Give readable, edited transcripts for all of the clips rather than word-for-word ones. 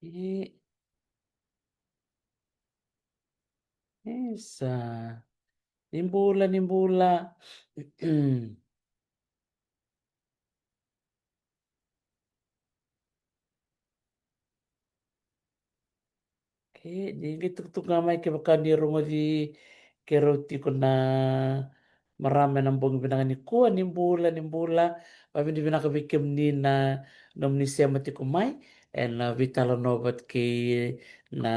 Eh, esa. Nimbula, nimbula. Di gitu gamay ke baka ni rungo di keroti ko na marami ng bong binangan ni kuha nimbula pabi di binakabikim ni na nom ni siya mati kumay and vitalo nobat ki na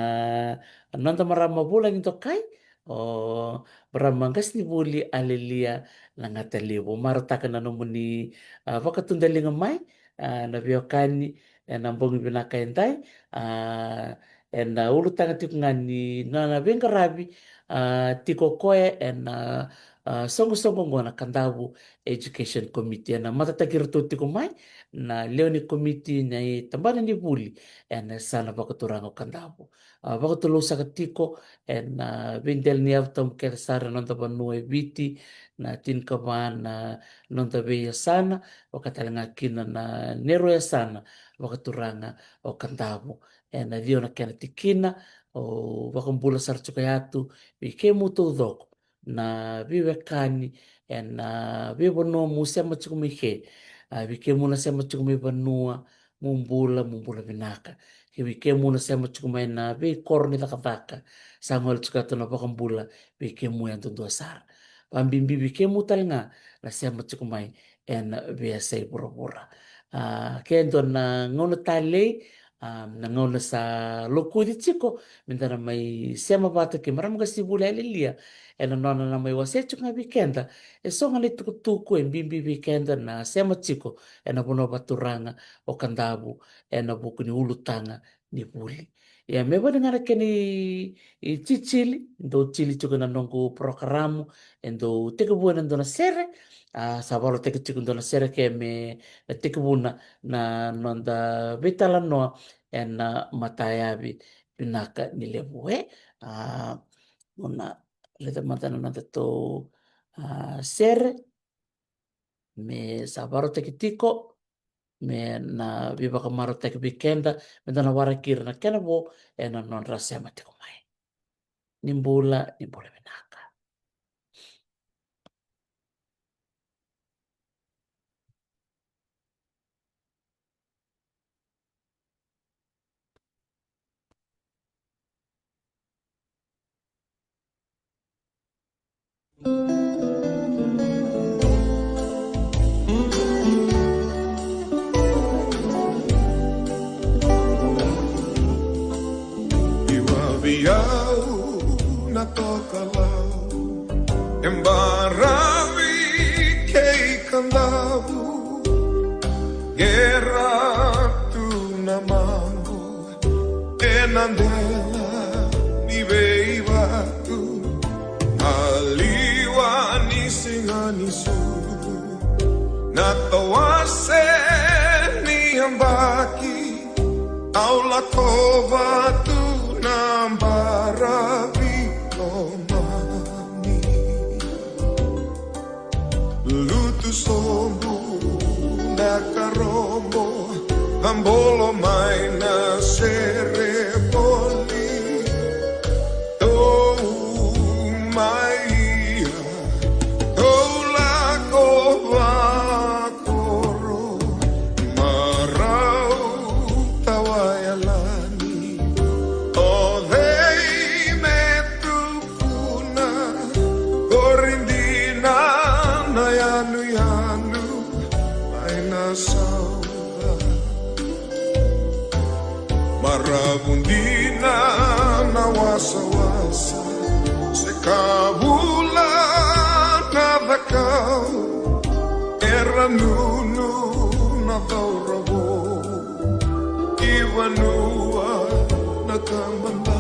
nanta marama bulan ito kay o baramangas ni buli alilia nangatalibo maratakan na nomo ni baka tundaling may na biyokani and ang bong binakaintay and ulu tanga tiko ngani na venga rabi tiko koe and songo ngona kandabu education committee na matatakir tu tiko mai na leo ni committee na tambana ni buli and sana bakaturanga kandabu bakatulo sa tiko and bindel ni avtam kelsara nonta banue biti na tin kaman na nonta beya sana bakatalanga kina na nero ya sana bakaturanga o kandabu na dio na kena tikina o wakambula sarchukayatu bikemu tudok na biwe kani na biwe no musema chukumihe bikemu na sema chukumai banua mumbula binaka bikemu na sema chukumai na bi korni takataka sangol chukatu na wakambula bikemu yang tundu asar pambimbi bikemu talnga na sema chukumai biasa pura-pura kendo na ngono talei nangaula sa lokudi chiko mindana mai sema bata ke maram ga sibula lilia nona na mai wase chunga weekenda songa ni tuku e bimbi weekenda na sema chiko bono baturanga o kandabu buku ni ulutanga ni buli me bada ngara keni chichili ndo chili chuka na nongo programu ndo teke buena ndo na sere sabalo teke chiku ndo na sere ke me teke buna na nonda betala noa matayabi pinaka nilebuhe una leta matana nanta to sere me sabaro teke tiko me na biba kamaro teke bikenda me dana wara kira na kenabo non rasema teko mai nimbula binaka Iwawiyaw na tokalau embarawi kay kandabu gera tu namango enandela ni beibatu aliwa ni singani su natawase ni ambaki aula kova tu nambara vikomani lutu sombu nakaromo hambolo mai na sereboli to mai to la kova koro marau tawayalani Marabundina na wasa-wasa sekabula na dakau era nunu na daurabo iwanua nakamanda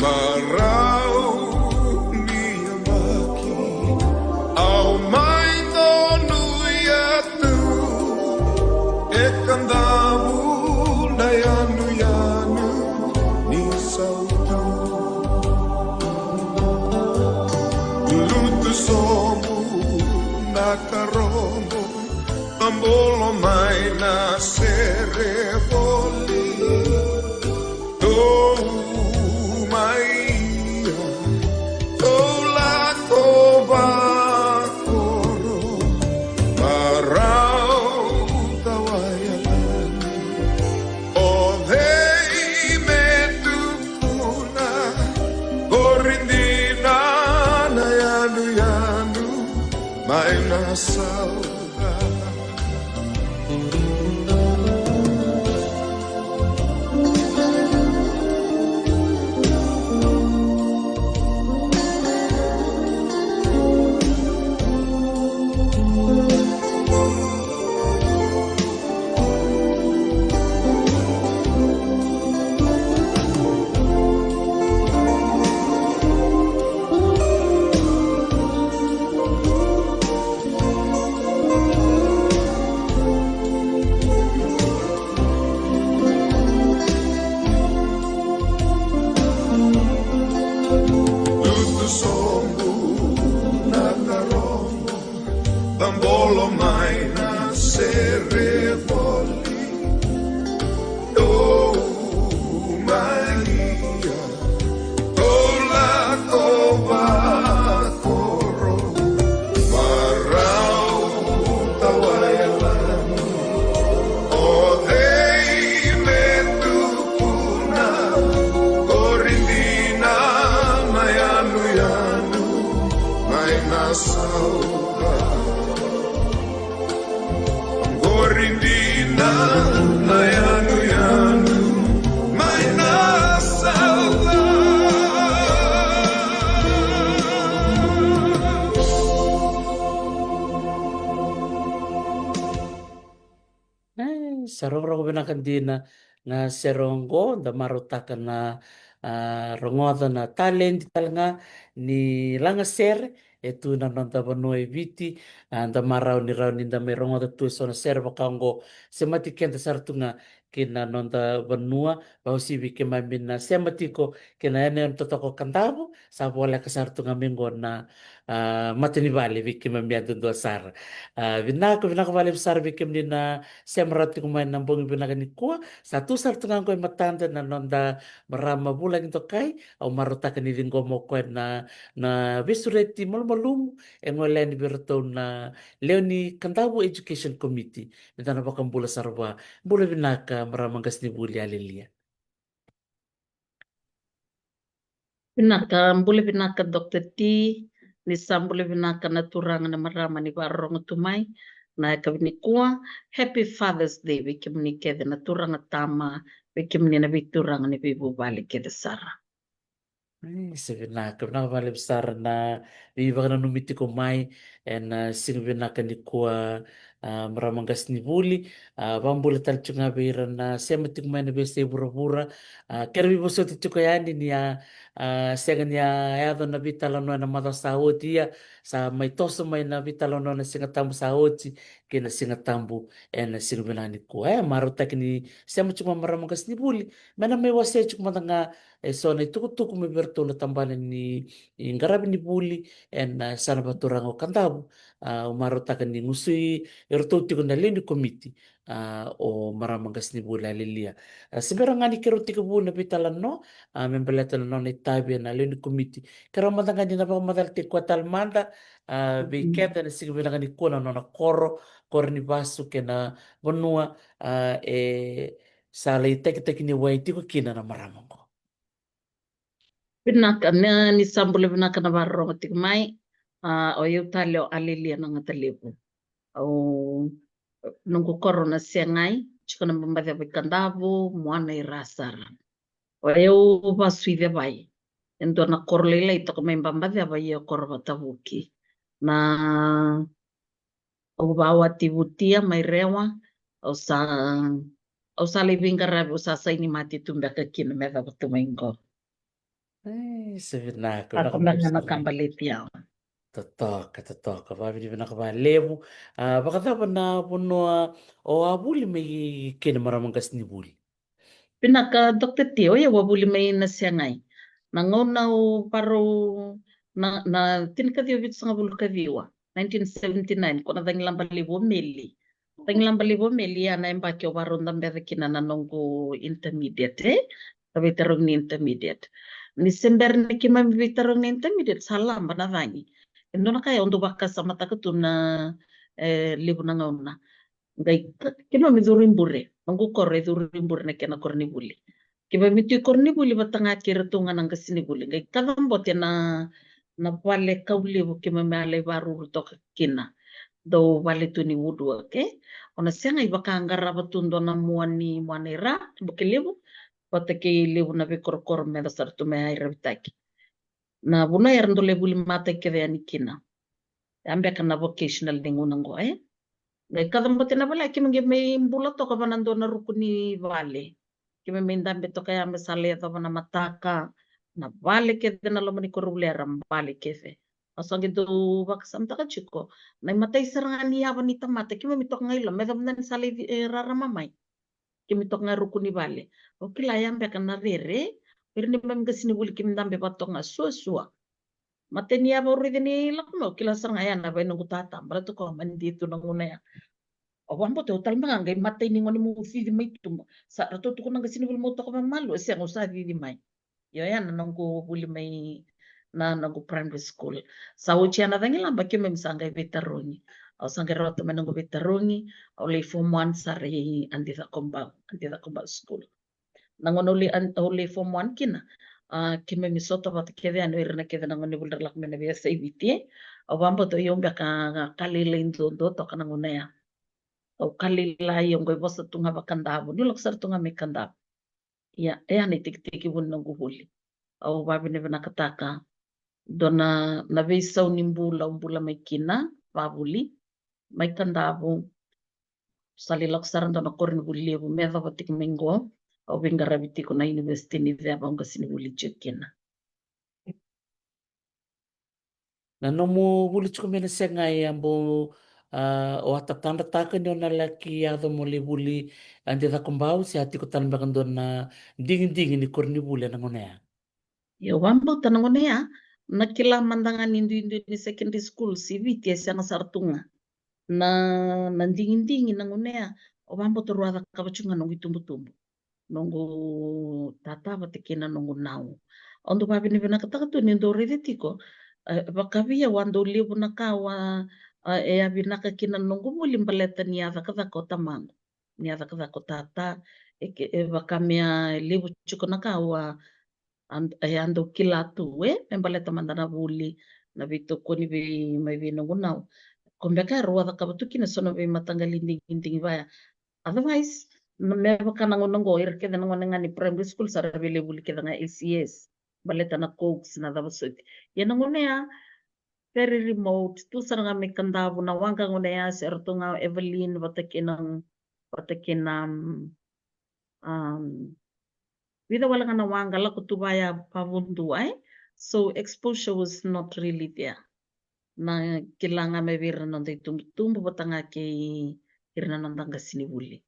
marau niya maki au mai tonu yatu ekandabu na yanu yanu ni sautu lutu sobu nakaromo ambolo mai na serevoli oh maia oh la koro marau tawayalan oh dei metukuna gorindina na yanu yanu mai na saudade Bambolo mai na serevoli oh Maria oh la koro marau tawayalan oh dei metukuna gorindina mayanu yanu may nasaudade Gorindina na yanu yanu may nasaudade sarong binakan din na seronggo da marutakan na rongoda na talent talanga ni langa ser etu na nonta banoi viti da marau ni rau ni da may rongoda tu so na ser bakango semati kenta sartunga kina nonta banua bau sibi ke mamin na sematiko kina ene totoko kantabu sa bola ka sartunga minggo na matini vale viki mamiado do sar vinako vale besar viki na semrati kumain nambong binakan ni kuwa satu sartunga ko matanda na nonda marama bulan ito kai au marutakan ni linggo mo ko na visureti malum en wala ni berto na leoni kantabu education committee nitana bakang bula sarwa bula binaka maramang gas ni buli alilia Pinaka bule pinaka Dr. T ni sambule pinaka naturanga na marama ni warong tumai na kabini kuwa Happy Father's Day wikim ni kede naturanga tama wikim ni na bituranga ni bibu bali kede sara. Sebenarnya kenapa vale besar na viva na numiti ko mai en sing binaka ni kuwa maramangas ni buli bambula tal chunga beira na semati ko mai na bese bura-bura kera vivo so tuko yani ni sengan ya yado na vitala no na mata saoti ya sa mai toso mai na vitala no na singa tambu saoti kena singa tambu en sing binani kuwa maruta kini sema chuma maramangas ni buli mana mai wase chuma tanga so na tuku me bertolo tambalan ni ingarabi ni buli en sana baturang o kantabu umarotakan ni ngusui ertoti ko na leni komiti o maramangas ni bula lilia seberang ani keroti ko buna bitalan no membelatan no na itabi na leni komiti karamatanga ni na pa madal te kwatal manda biketa na sigbilang ni kuna no na koro ni basu ke na bonua sa tek ni waiti ko kina na maramang ko Pinaka ni sambule pinaka na warong tikmai o yu talio alilia na ngatalibu o nungku korona siangai chika na mbambadhi bikandavu mwana irasara o yu baswide bai endo na korlela itako mbambadhi abai ya korobatavuki na o bawa tibutia mairewa o sa au sala vingarabe usasa ini mati tumba kakina meva tumengo. Sabi na ako, Ako mga nakapagsalay. nakambalit yaw. Totoka. Vavili vinakavalevu. Vakatava na puno o abuli may kinamaramangas ni buli. Pinaka Dr. Tio ya wabuli may nasyangay. Nangunaw paro na tinikadyo vit sa bulu kadiwa. 1979 ko na dang balibo meli. Dang balibo meli ya na embakyo waro ndambere kinananong intermediate Tabi tarong ni intermediate. Ni sember ni kimam tarong ni intermediate salam banavangi. Endo na kaya ondo baka sa mata na libo na ngauna. Ngai kino mi durimbure. Mangu korre durimbure na kena korni buli. Kiba miti korni buli batanga kira tunga nang kasini buli. Ngai kadambote na wale kaulibu kima male baru toka kina. Do wale tuni wudu okay. Ona sianga ibaka angara batundo na muani ra bukilibu. Patake lebu na be korkor me da sartu me ai rabitaki. Na buna yarndo lebu mata keve ani kina. Ambe kana vocational ningunango Ngai kadambote na bala kimi me mbula toka banando na rukuni vale. Kimi me ndambe toka ya me sale ya na mataka na vale kete na lomani korulera vale kefe. Asangi do baksam taka chiko. Na matai serangani ya vanita mata kimi mi toka ngai lo me damna ni sale rara mamai. Kimi toka nga rukuni vale. Okila yambe kana rere. Pero ni mam kasini buli kimi ndambe patonga sua. Mateni ya baru ini lakno kila serangaya na ba nungu tata. Bala to ko mandi tu nanguna ya. Awambo te utal mga ngay matay ni ngoni mo fidi may tum sa rato to nang gasini mo to ko malo siya ngo sa fidi may yo yan nang ko buli may na nang primary school sa uchi na dangi lamba kyo may sangay veteroni o sangay roto man nang veteroni o le form 1 sa re andita komba school nangon uli form 1 kina kime misoto bat kede ano irna kede nangon ni bulder lak mena biya sa ibiti awambo to yung baka kalilin do to kanang ya o kalila yung goy bosa tunga bakandabo nulok sar tunga may kandabo ya ni tiki bun ng guhuli o babi ni nakataka do na nabisaw ni mbula may kina babuli may kandabo salilok sar do na korni buli bu meva batik mengo o bingarabiti ko na university ni Veba ang kasini buli kina Nano mo bulit ko mena siya ngay ambo o atatanda taka nyo na laki yado mo buli andi da kumbao si ati ko tanbakan doon na dingin ni korni buli na nguna ya. yo wambo tanong na ya nakila mandangan indu ni secondary school si viti sa sartunga na nandingin-dingin ng unea o mambo to ruada kabachunga nung itumbo-tumbo nungu tata batikina nungu nau ondo babi ni binakataka tu nindo redetiko bakavia wando libu nakawa e abinaka kina nungu mulim baleta ni ada kada kota mango ni ada kada kota tata bakamia libu chuko nakawa ando kila tu membaleta mandana buli na bito ko ni may binungu nau Kumbeka ruada kabatuki na sono be matanggalinding baya. Otherwise, meron ka nang unang goyer kaya nang nga ni primary school sa available kaya nga ACS. Baleta na cokes na dabasot. Yan ang una ya, very remote. Tu sa nga may kandabo na wanggang una ya, sa erto nga Evelyn, batakin wida wala nga nawangga la kutubaya pabundu ay. So exposure was not really there. Na kailangan may vira nang tumbo batanga kay hirna nang tangga sinibuli.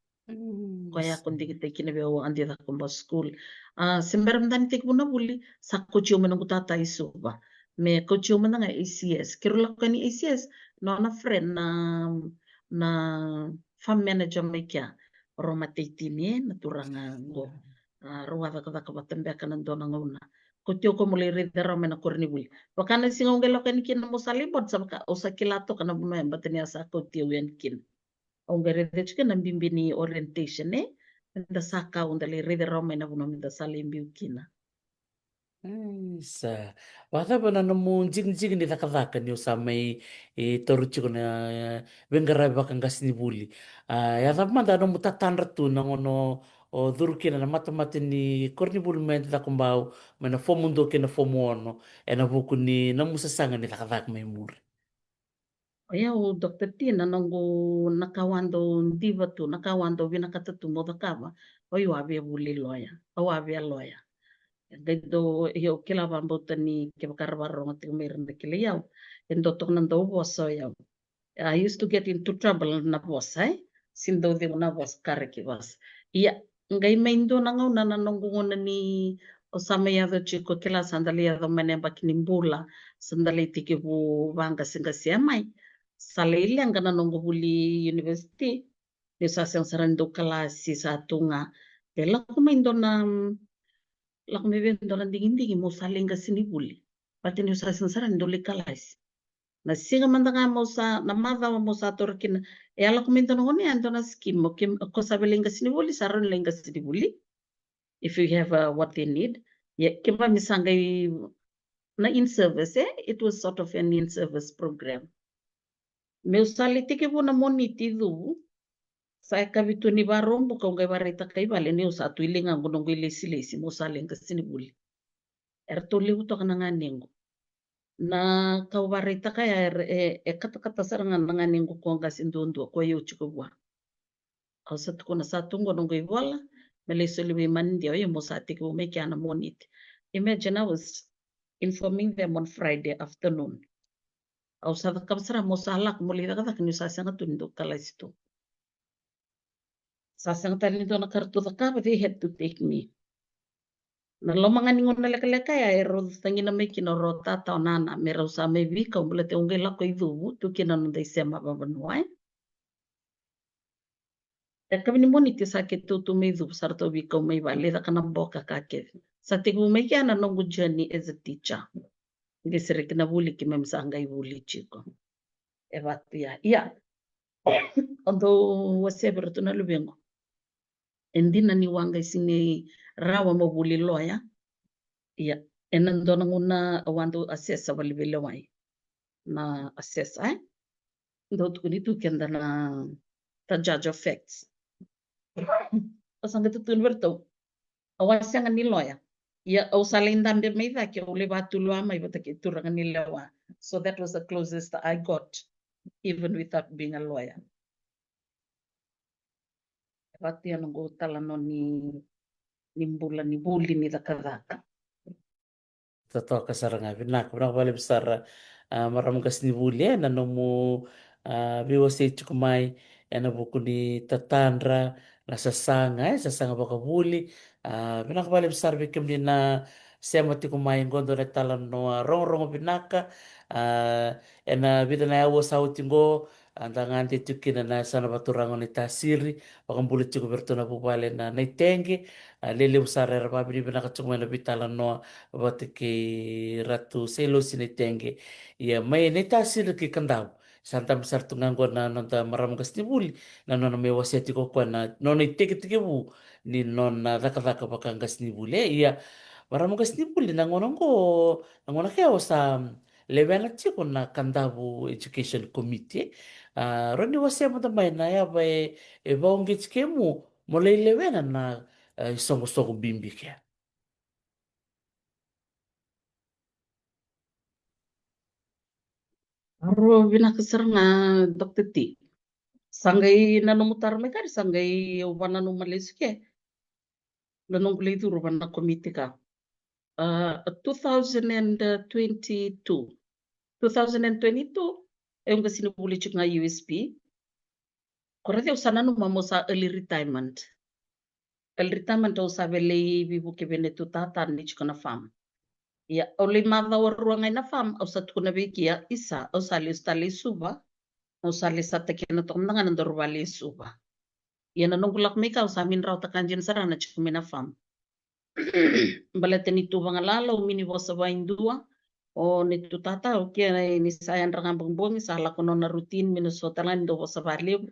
Kaya kundi kita kinabiyaw ang dita kumba school. Simberam dani tik muna buli sa kuchiyo man ng utata isuba. May kuchiyo man nga ACS. Kiro ka ni ACS no na friend na farm manager may kya. Roma titini naturang go. Ruwada ka kabatambe ka nandun ang una. Kutyo ko muli ridera me na kornibuli. Wakana singong gelo kan kin mo salibot sa ka o sa kilato kana buno yan batanya sa kutyo yan kin. Ang gere chika nang bimbini orientation nda saka undali ridera me na buno nda salimbi kina. Sa wala ba na mo jig ni takadakan yo sa may toruchi ko na bengara ba kang gas ni buli. Ya tap man da no mutatandra tu na ngono o durki na mata ni korni buli men ta kumbao mana fomundo ke na fomono e na buku ni na musasanga ni takadak may muri. o Dr. T nanongo nakawando ndiva tu nakawando vinakatatu modakava oyo avia vuli loya o avia loya gaido yo kila vambota ni ke bakarvaro te merende kile yau endo tonando voso yau. I used to get into trouble na vos sindo de na vos kareki vos ia ngai meindo nangau na nanongo ni o samaya do chiko kila sandalia do menemba kinimbula sandali tiki vu vanga singa siamai Salele ang gananong gubuli university ni sa sarando kalasi sa tunga kela kumaindo na la kumevendo na dingindingi mo salinga sinibuli pati ni sa sarando kalasi na singa mandanga mo sa na madha mo sa torkin e ala kumaindo no ni ando na skim mo kim ko sabelinga sinibuli saron lenga sinibuli if you have what they need kimba misangay na in service it was sort of an in service program. Meu salite ke vona moniti du sa kavitu ni varombo ka ngai varita kai vale ni usa tu ilinga ngono ngai lesi mo salenga sinibuli erto liu to kana nganingo na ka varita kai kata saranga nganingo ko ngas indundu ko yu chukubwa au sa tu kona sa tungo ngai vola mele soli mandi o mo sa te ko me kana moniti imagine I was informing them on Friday afternoon au sa kapsara mo sala ko muli daga kini sa sanga tundo kalaisto sasang tali na kartu ka but they had to take me na lomangan ningon na leka ero tangi na may kinoro tata o nana mera sa may vika mula te ungay lako idu tu kinan day sema babanuay kami ni moniti sa kitu tu may du sarto vika may vale da kana boka kake sa tigu may kya na nongo journey as a teacher hindi sira kinabuli ki mem sa angay buli chiko evatia iya although whatever tu na lubengo hindi na niwangay sini rawa mo buli loya iya enando nang una awanto assess sa walibelaway na assess ndo tu kenda na ta judge of facts pasang tu berto awas yang ni loya ya au salindan de me da ke ule batulo ama ibata ke turang ni lawa so that was the closest I got even without being a lawyer Pati ano go talano ni nimbula ni buli ni dakadaka. Totoo ka saranga vinak vinak vale besar maram kas ni bulia na nomu biwa se chukumai na buku ni tatandra na sasanga baka buli vinak vale besar bikim ni na sema tikumai ngondo na talan no rong rong binaka ena vida na awo sau tingo andangan te tukina na sana baturango ni tasiri bakambuli chuku bertona bubale na naitenge lele usare rababi binaka chukumai na bitalan no Watiki ratu selo sini tenge ia mai ne tasir ki kandau santam sartu nganggo na nonta maram gastibuli na nona me waseti ko na nona teke teke bu ni nona raka raka bakang gasnibuli ia maram gasnibuli na ngono ke osa level chiko na kandabu education committee roni wase mata mai na ya ba e vaungi chikemu mole level na songo songo bimbi ke Aro binakasar nga Dr. T. Sanggay nanumutar me ka sanggay wana numalis ke. Lanong kulay duro na komite ka. 2022 yung kasi nabuli nga USP. Korate usana numamo sa early retirement. Early retirement o sabi lay bibu kibene tutatan ni chiko na farm. Ya oli madha waruang ay na farm o sa tukuna bikia isa o sali ustali suba o sali sa tekina to nga nandor wali suba. Yan anong kulak mika o sa amin raw takanjin sarana chiko mina farm. Balete ni tu bangalala o mini bosa waindua o ni tu tata o kia ni sayan rangang bongbong sa ala kono na routine minusotalan do bosa valib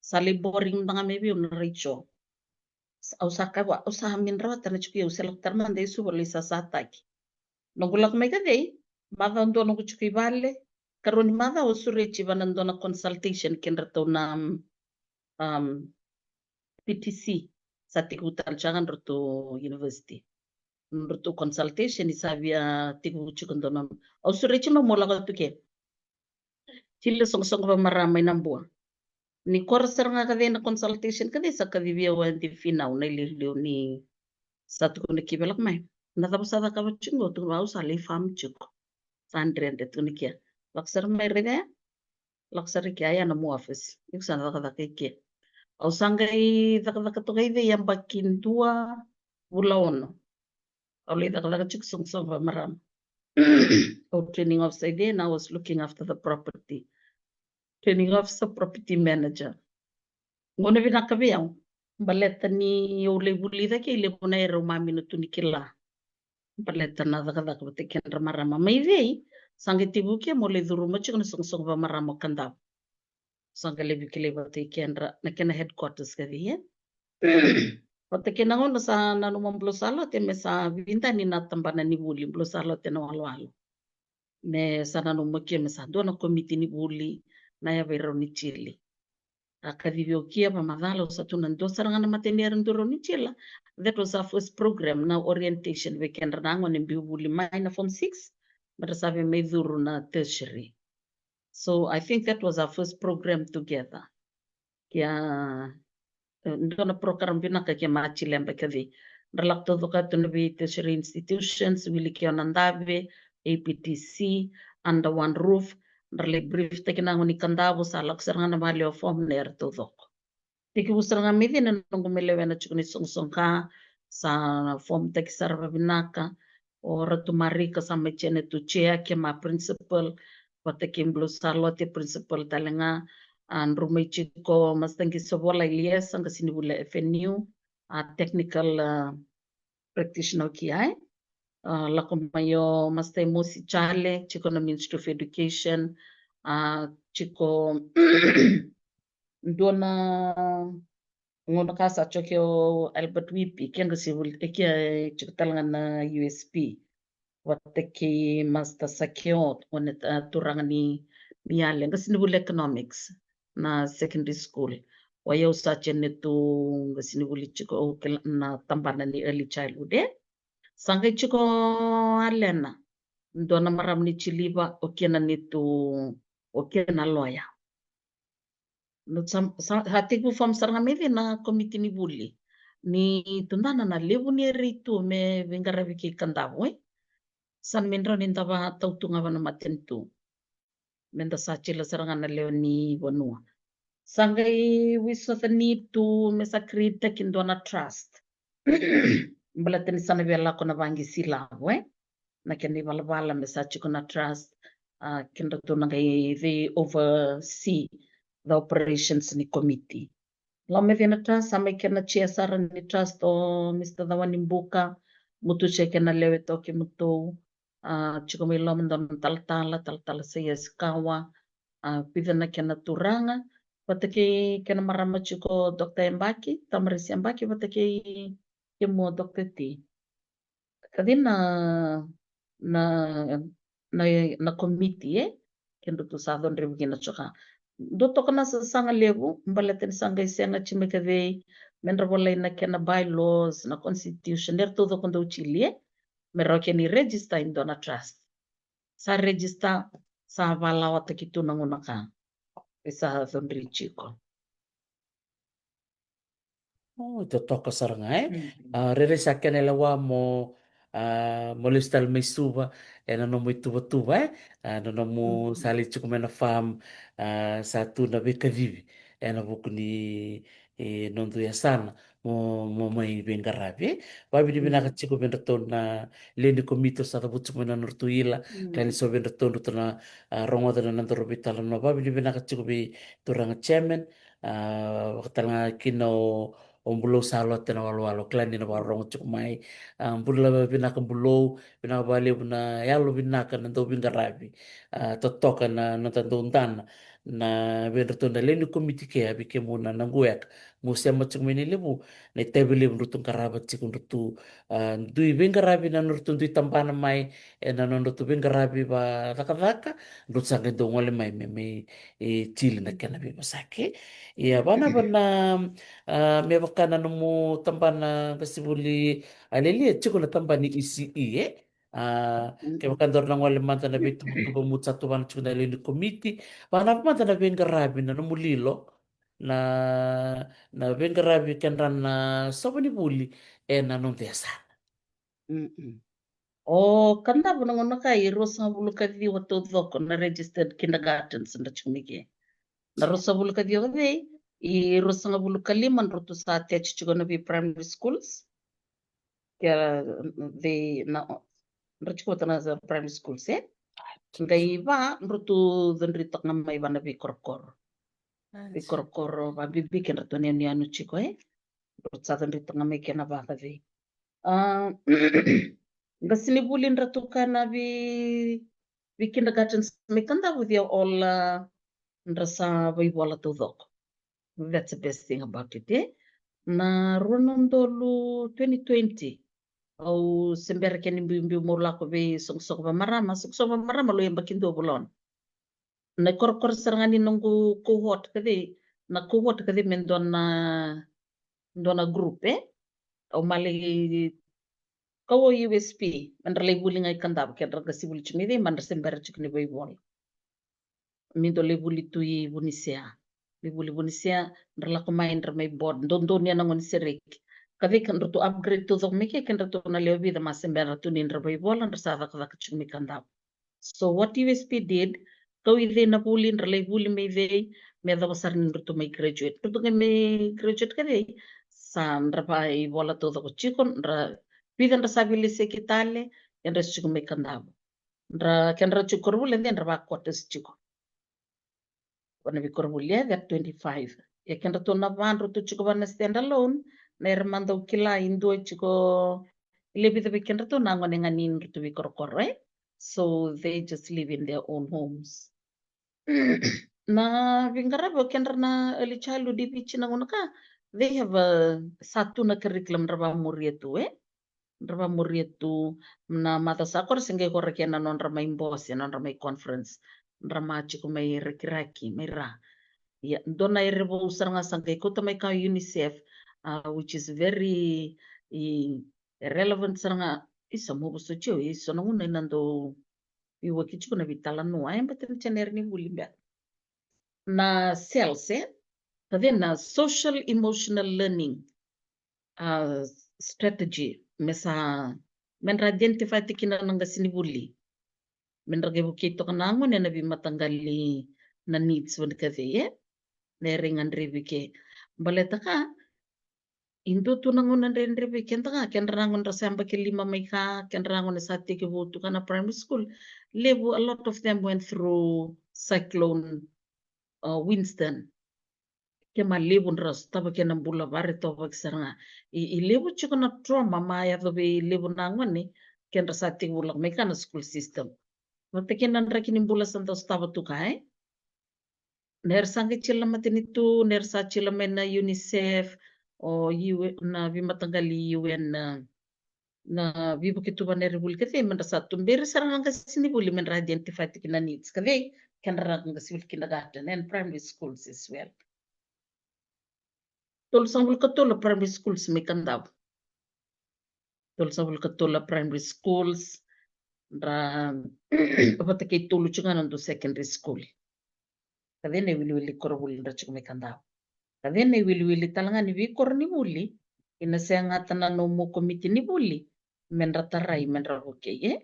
sali boring nga maybe on richo. O sa kawa o sa amin raw tanay chiko yung selok tarman de su wali sa sataki. Nongulak may kaday, mada ando nung kuchuki vale, karon mada o surechi banando na consultation kinrato na PTC sa tikutal jangan roto university. Roto consultation isabia tikuchukondo na o surechi mo mola ka tuke. Chile song ba maramay ng buwan. Ni korser nga kadi na consultation kadi sa kadivya di finaw na ililiw ni satu ko kibalak may. Natapos sa kabachungo tu mau sa farm chuk. Sandren det ko nikia. Laksar may rede. Laksar kaya na mo office. Yung sa nakakakiki. Au sangay nakakatugay de yang bakin dua bulaon. Au li nakakachuk song ba maram. Training officer then I was looking after the property. Training officer, property manager. Ngono vinakaviao. Baleta ni ule bulida ke ile puna era umami no tunikila. Baleta na daka bate kenra marama. Mai vei, sange tibuke mo le duru machi kono song ba marama kandap. Sange le bikile bate kenra na kena headquarters ka vi. Bate kena ngono sa nanumang blosalo te me sa vinta ni natambana ni buli blosalo te na walo. Me sa nanumakia me sa dona komiti ni buli na ya vero ni chili. Akadivyokia pamadhala sa tunan do saranga na matenier nduro ni chila. That was our first program na orientation weekend rango ni bibuli mai na form 6 but sabe may duro na tertiary. So I think that was our first program together. Kaya ndo na program binaka kya machile mbekadi. Relakto doka tunabi tertiary institutions wili kya nandabe APTC under one roof. Rale brief te kina ngoni kandabo sa laksaranga na mali o form ner to dok. Tiki usaranga midi na nungumelewe na chukuni song ka sa form te kisarva binaka o ratumarika sa mechene tu chea ke ma principal pate kimblo sarlote principal talenga an rumay chiko mastangi sobola ilies ang kasinibula FNU technical practitioner kiai. Lakumayo mastay mo si Chale, chiko na Ministry of Education, chiko dona ngono kasa chokyo Albert Wipi, kaya kasi kaya chiko talaga na USP. Wateki Master Sakyo, onet turangan ni Miale, kasi nibula economics na secondary school. Wayaw sa chen nito kasi nibuli chiko na tambanan ni early childhood Sangay chiko alena. Ndo na maram ni chiliba okiana nitu okiana loya. Hati ku form saranga mede na komiti ni buli. Ni tundana na lebu ni ritu me vingara viki kandawo San mindro ni taba tautunga wana matentu. Menda sachila saranga na leo ni wanua. Sangay wiswata nitu mesa krita kindona trust. Mbalateni sana vela kona vangi sila na kendi balabala mesachi kuna trust kendo tu nangai they oversee the operations ni committee la me vena trust sama kena chiasara ni trust o Mr. Dawani Mbuka mutu cheke na lewe toke mutu chiko me lo mendon taltala saya skawa pidana kena turanga patake kena marama chiko Dr. Mbaki tamarisi Mbaki patake mo Dr. T kadin na committee kendo tu sa don rebu kina choka do to kana sa sanga lebu mbalaten sanga isenga chimekave menra wala na kena bylaws na constitution der todo kondo chili mero ni register in dona trust sa register sa balawa takitu nangunaka isa don richiko ito toka sarangay. Rere sa kanila mo molistal may suba no mo tuba no mo sali chuko na farm sa tu na bekavivi na buku ni nondu ya sana mo mai bengarabi babi di binaka chiko bendaton na lendi komito sa tabu chuko na nortuila kani so bendaton na rongo na nandoro bitala no babi di binaka chiko bi turanga chairman wakatanga kino ombulo salot na walo klan na warong chuk mai bulla binaka bulo binaka bali na yalo binaka nanto bingarabi totoka na natanduntan na benrto na leni komiti ke abi ke muna nanguyak mo sema chuk mini lebu na tebele brutun karabat chikun rutu dui bingarabi na nurtun dui tampana mai na nurtu bingarabi ba raka rut sange dongole mai me chili na kana bi masake ya bana me bakana no mo tampana basibuli aleli chiko na tampani ECE Kaya makandor ng wala manta na bitu bumut sa tuwan chuna lini komiti. Panap manta na bengarabi na numulilo na na bengarabi kenran na sabani buli na nung desa. O kanda bunangon ka iros nga bulu ka vi wato dhoko na registered kindergartens na chumike. Na rosa bulu ka dio kade i rosa nga bulu ka liman roto sa attached chugo na vi primary schools. Kaya na rachiko na sa primary schools Ngai iba roto dendrito nga may iba na vi korkor. Vi korkor ba bibikin roto ni anu chiko Roto sa dendrito nga may kena ba kade. Gasinibulin ratu kana vi kindergarten may kanda with your all ndrasa vai bola tudok. That's the best thing about it. Na ronondolu 2020 au sembera keni bimbi morla ko be songsong ba marama lo yamba kindo bolon. Na kor serangani nunggu cohort kade na cohort kade men dona group au mali kawo USP mandar lay buli ngay kandab kedra kasi buli chumide mandar sembera chukni bay bol mindo lay buli tuyi bunisia lay buli bunisia ndar la kumain ndar may board don ya nangon sirik kadi kan to upgrade to zok meke kan to na leo vida mas sembera tu ni ndar bay bol ndar sa ka chukni kandab so what USP did kawi de na buli ndar lay buli may de me da basar ni ndar to may graduate to may graduate kadi sa ndar bay bola to zok chikon ndar Vida ndra sabili se kitale ndra chiku me kandabo. Ndra kendra chukorbule ndra ba quarters chiku. Wana vi korbule that 25. Ya kendra to na bandro to chiku wana stand alone na hermando kila indo chiku ile vida vi kendra to na ngone ngani to vi korkor So they just live in their own homes. Na vingarabo kendra na early childhood di china ka they have a satu na curriculum ndra ba murietu Ndraba murietu na mata sakor singe koreke na non ramai boss non ramai conference ndrama chiku mai rekiraki mai ra ya dona irebo usaranga sangai kota mai ka UNICEF which is very relevant saranga isa mo buso chio isa na una nando iwa kichu na vitala no ay batin chaner ni bulimba na cells na social emotional learning strategy mesa menra identify tikina nanga sinibuli menra gebu kito kanango na nabi matanggali na needs wan kave na ringan ribike baleta ka indo tu nangon na rin ribike ka kenrangon ra samba ke lima may ka kenrangon na sati ke butu kana primary school lebu a lot of them went through cyclone Winston ke malebon ras taba ke nang bula bare to bag saranga i lebo chiko na trauma maya to be lebo nangon ni ken rasa ting bulak me kana school system mate ken nan rakin bula santa staba tu kai ner sange chila matini tu ner sa chila na UNICEF o na vimatangali UN na vibu kitu ba ner bul kete men rasa tumbere saranga kasini buli men identify tikina needs kave ken ranga civil kindergarten and primary schools as well Tol sambul katola primary schools may kandab. Tol sambul katola primary schools ra apata kay tulo chunga nando secondary school. Kadene wili korobul ra chunga may kandab. Kadene wili talanga ni vikor ni buli inasaya nga tanan no mo committee ni buli menra taray menra okay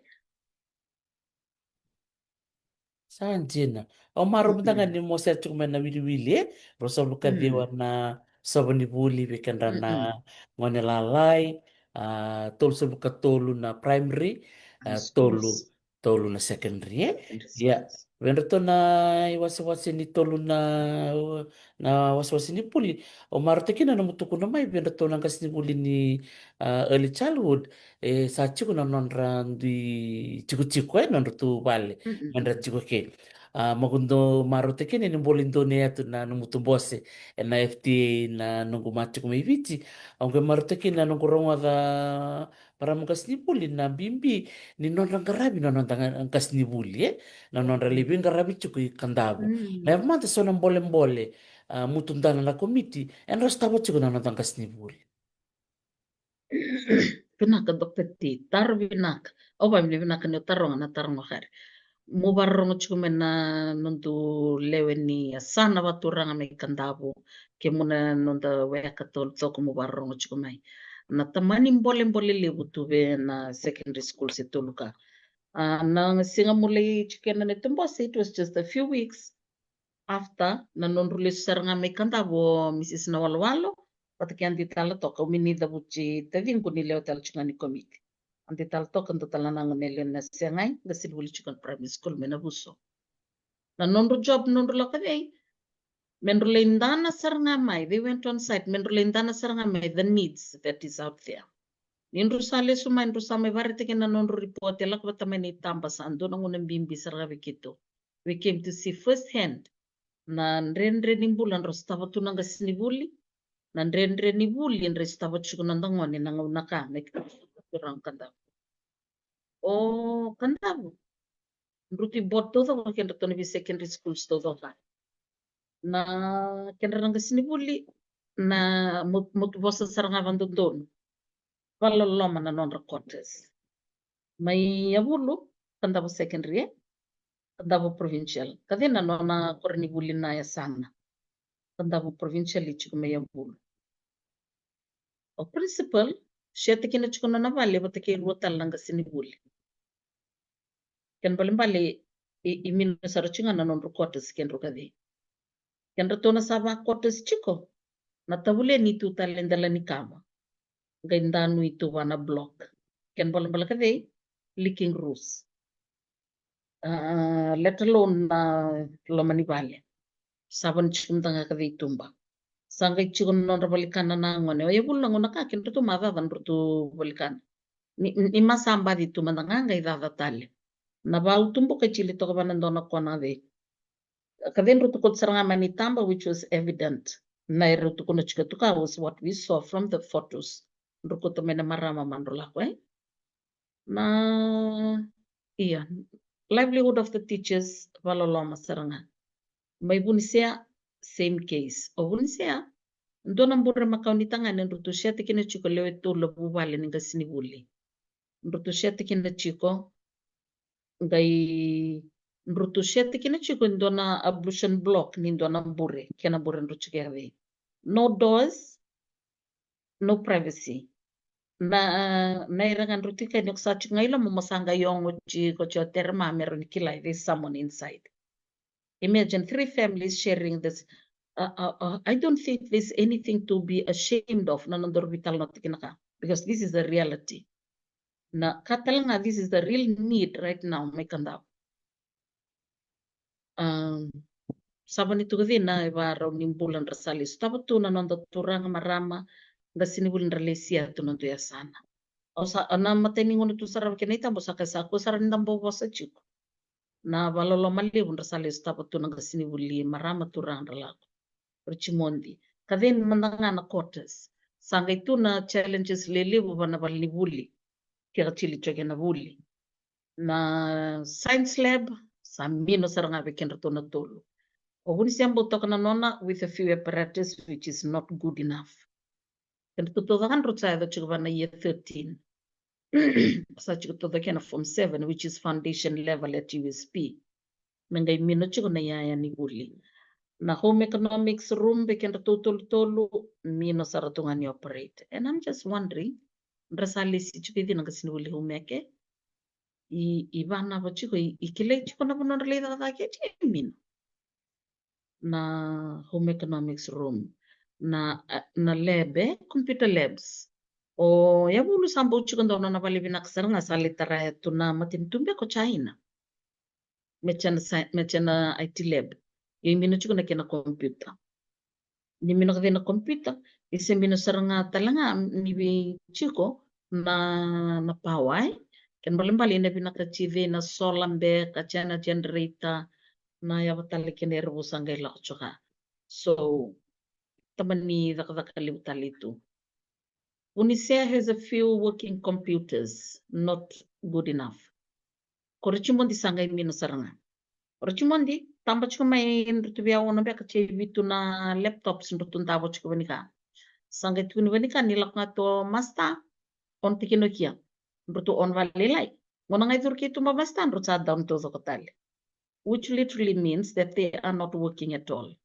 Sanjina. O marumdangan ni mo sa chukman na wili-wili. Rosa luka diwa na sabani buli bikan na ngonelalay. Tolu sa luka tolu na primary. Tolu tolu na secondary. Ya. When to na iwas-iwas ni tolu na was-was ni puli. O marutiki na namutuko na may when to nang kasi ni puli ni early childhood. Sa chiko na nonran di chiko-chiko non tu bale. Menra chiko ke. Magundo marutiki ni bolindo niya to na numutu bose. Na FTA na nunggu macho kumivichi. Ang marutiki na nunggu ronga da para mong kasnibuli na bimbi ni non rang karabi non ang kasnibuli na non relibing karabi chukuy kandabo na mante so nang bole mutunda na komiti en rastaba chuko na non ang kasnibuli Vinaka dokter tar vinaka. Oba mle vinaka ni taronga na taronga kare. Mubarrongo chukumena nundu leweni sana waturanga me kandavo ke muna nunda weka tol toko mubarrongo chukumai. Na tamani mbole lebu tuve na secondary school se toluka. Na singa mulai chukena ne tumbose, it was just a few weeks after na nonrule saranga me kandavo Mrs. Nawalwalo. Pataki andi tala toka uminida buchi tadingu ni leo tala chungani komiti. Andi tala toka ndo tala nanga nele na siangai gasil wuli chungan primary school mena buso. Na nonru job nonru lakadei. Menrule indana saranga mai. They went on site. Menrule indana saranga mai. The needs that is out there. Nindru sale suma indru same varite kena nonru report elak batameni tamba sando nangunem bimbi saranga vikito. We came to see firsthand na nrenre nimbulan rostava tunanga sinibuli. Nandrendre ni buli nre stava chukunandangwa ni nangaunaka mekurang kandavu. Oh kandavu. Nruti bot todo ko kenda toni bi secondary school todo ka. Na kenda nanga sinibuli na mutubosa saranga vandondon. Valoloma na non quarters. May yabulu kandavu secondary kandavu provincial. Kadina nona korni buli na ya sana. Kandavu provincial ichukume yabulu. O principal, siya tikina chukuna na vale batake ruotal nanga sinibuli. Ken balimbali imino sarachinga na non quarters ken rukadi. Ken ratona saba quarters chiko. Na tabule ni tu talendala ni kama. Gaindanu itu wana block. Ken balimbala kade leaking roofs. Let alone na lomani vale. Saban chikum tanga kade itumba. Sanga chikun non balikana na ngone. Oye bulang ngona ka ken rutu mada dan rutu balikana. Ni masamba di tu mandanga idada tali. Na ba utumbo kay chili to kabanandona kona de. Kadin rutu kot saranga manitamba which was evident. Na rutu kono chikatuka was what we saw from the photos. Rukuto mena marama mandula ko Na iya livelihood of the teachers valoloma saranga. May bunisea same case. O bunisea ndona mbure makaunitanga ne rutu siya tikina chiko lewe to lobu vale ninga sinibuli. Rutu siya tikina chiko ngai nrutu shete kina chiko ndona ablution block ni ndona mbure kena mbure nrutu kere. No doors, no privacy. Na iranga nrutu kene kusachu ngaila mumasanga yongo chiko cho terma mero nikila there's someone inside. Imagine 3 families sharing this. I don't think there's anything to be ashamed of nanondor vital notikinaka because this is the reality. Na katalanga this is the real need right now mekanda. Saban itu kasi na ibaraw nimbulan rasalis. Tapos tu na nanda turang marama da sinibulin ralesia tu nandu ya sana. O sa na mateni ngono tu sarap kinita mo sa kasa ko saran ndambo wasa chiko. Na balolo malibun rasalis tapos tu nang sinibuli marama turang ralako. Richimondi. Kadin mandanga na quarters. Sanga itu na challenges lilibu na balibuli. Kaya chili choke na buli. Na science lab sambino saranga bikin rato na tolo. Ogunisiambo tokana nona with a few apparatus which is not good enough. And to the 100 side that you year 13. Such to the kind of form 7, which is foundation level at USP. Mengai mino chukuna ya ni buli. Na home economics room bekan total tolu mino saratungani operate. And I'm just wondering, Rasali sichukidi nagasinuli humeke. Ivana bachiko ikile chukuna bunarle da keti mino. Na home economics room na lab computer labs o yabulu sambo chikondo na bali binaksar nga salitara tuna matintumbe ko China mechana IT lab yimino chikona kena computer ni mino kena computer isemino saranga talanga ni chiko na pawai ken balimbali na binakachive na solambe kachana generator na yabatali kene rubusanga ila choka. So tamani dakaliw talitu. Unisea has a few working computers, not good enough. Korichimondi sanga imino saranga. Korichimondi tamba chiko may nrutubia wono beka vitu na laptops nrutun tabo chiko banika. Sanga itu banika nilak nga to master on tikino kia rutu on valilai ngona ngai turki tu mabastan rut sa down to zokotali, which literally means that they are not working at all.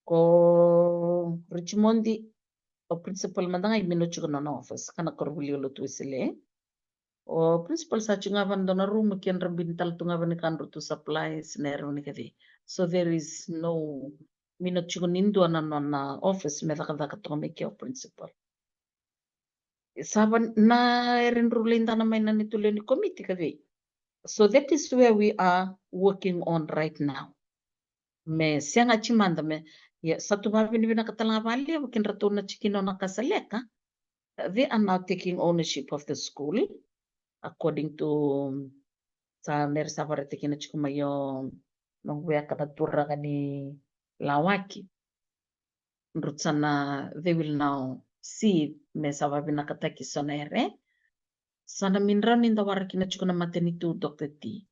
Ko Richmondi o principal mandanga imino chukono na office kana korbuli lo tu isile o principal sa chunga van dona room kian rabintal tunga van kan rutu supplies nero ni kadi, so there is no mino chukonindu na office me daka to make your principal saban na erin rulinda na may nanituloy ni committee kadi. So that is where we are working on right now. Me sianga chimanda me ya satu babi ni bina katalanga bali wakin ratuna chikino na kasaleka. They are now taking ownership of the school according to sa nersa para tikina chikumayo nung wea kanatura ni lawaki. Rutsana they will now see me sa babi na kataki sonere. Sana minra ninda warakina chikuna matenitu Dr. T.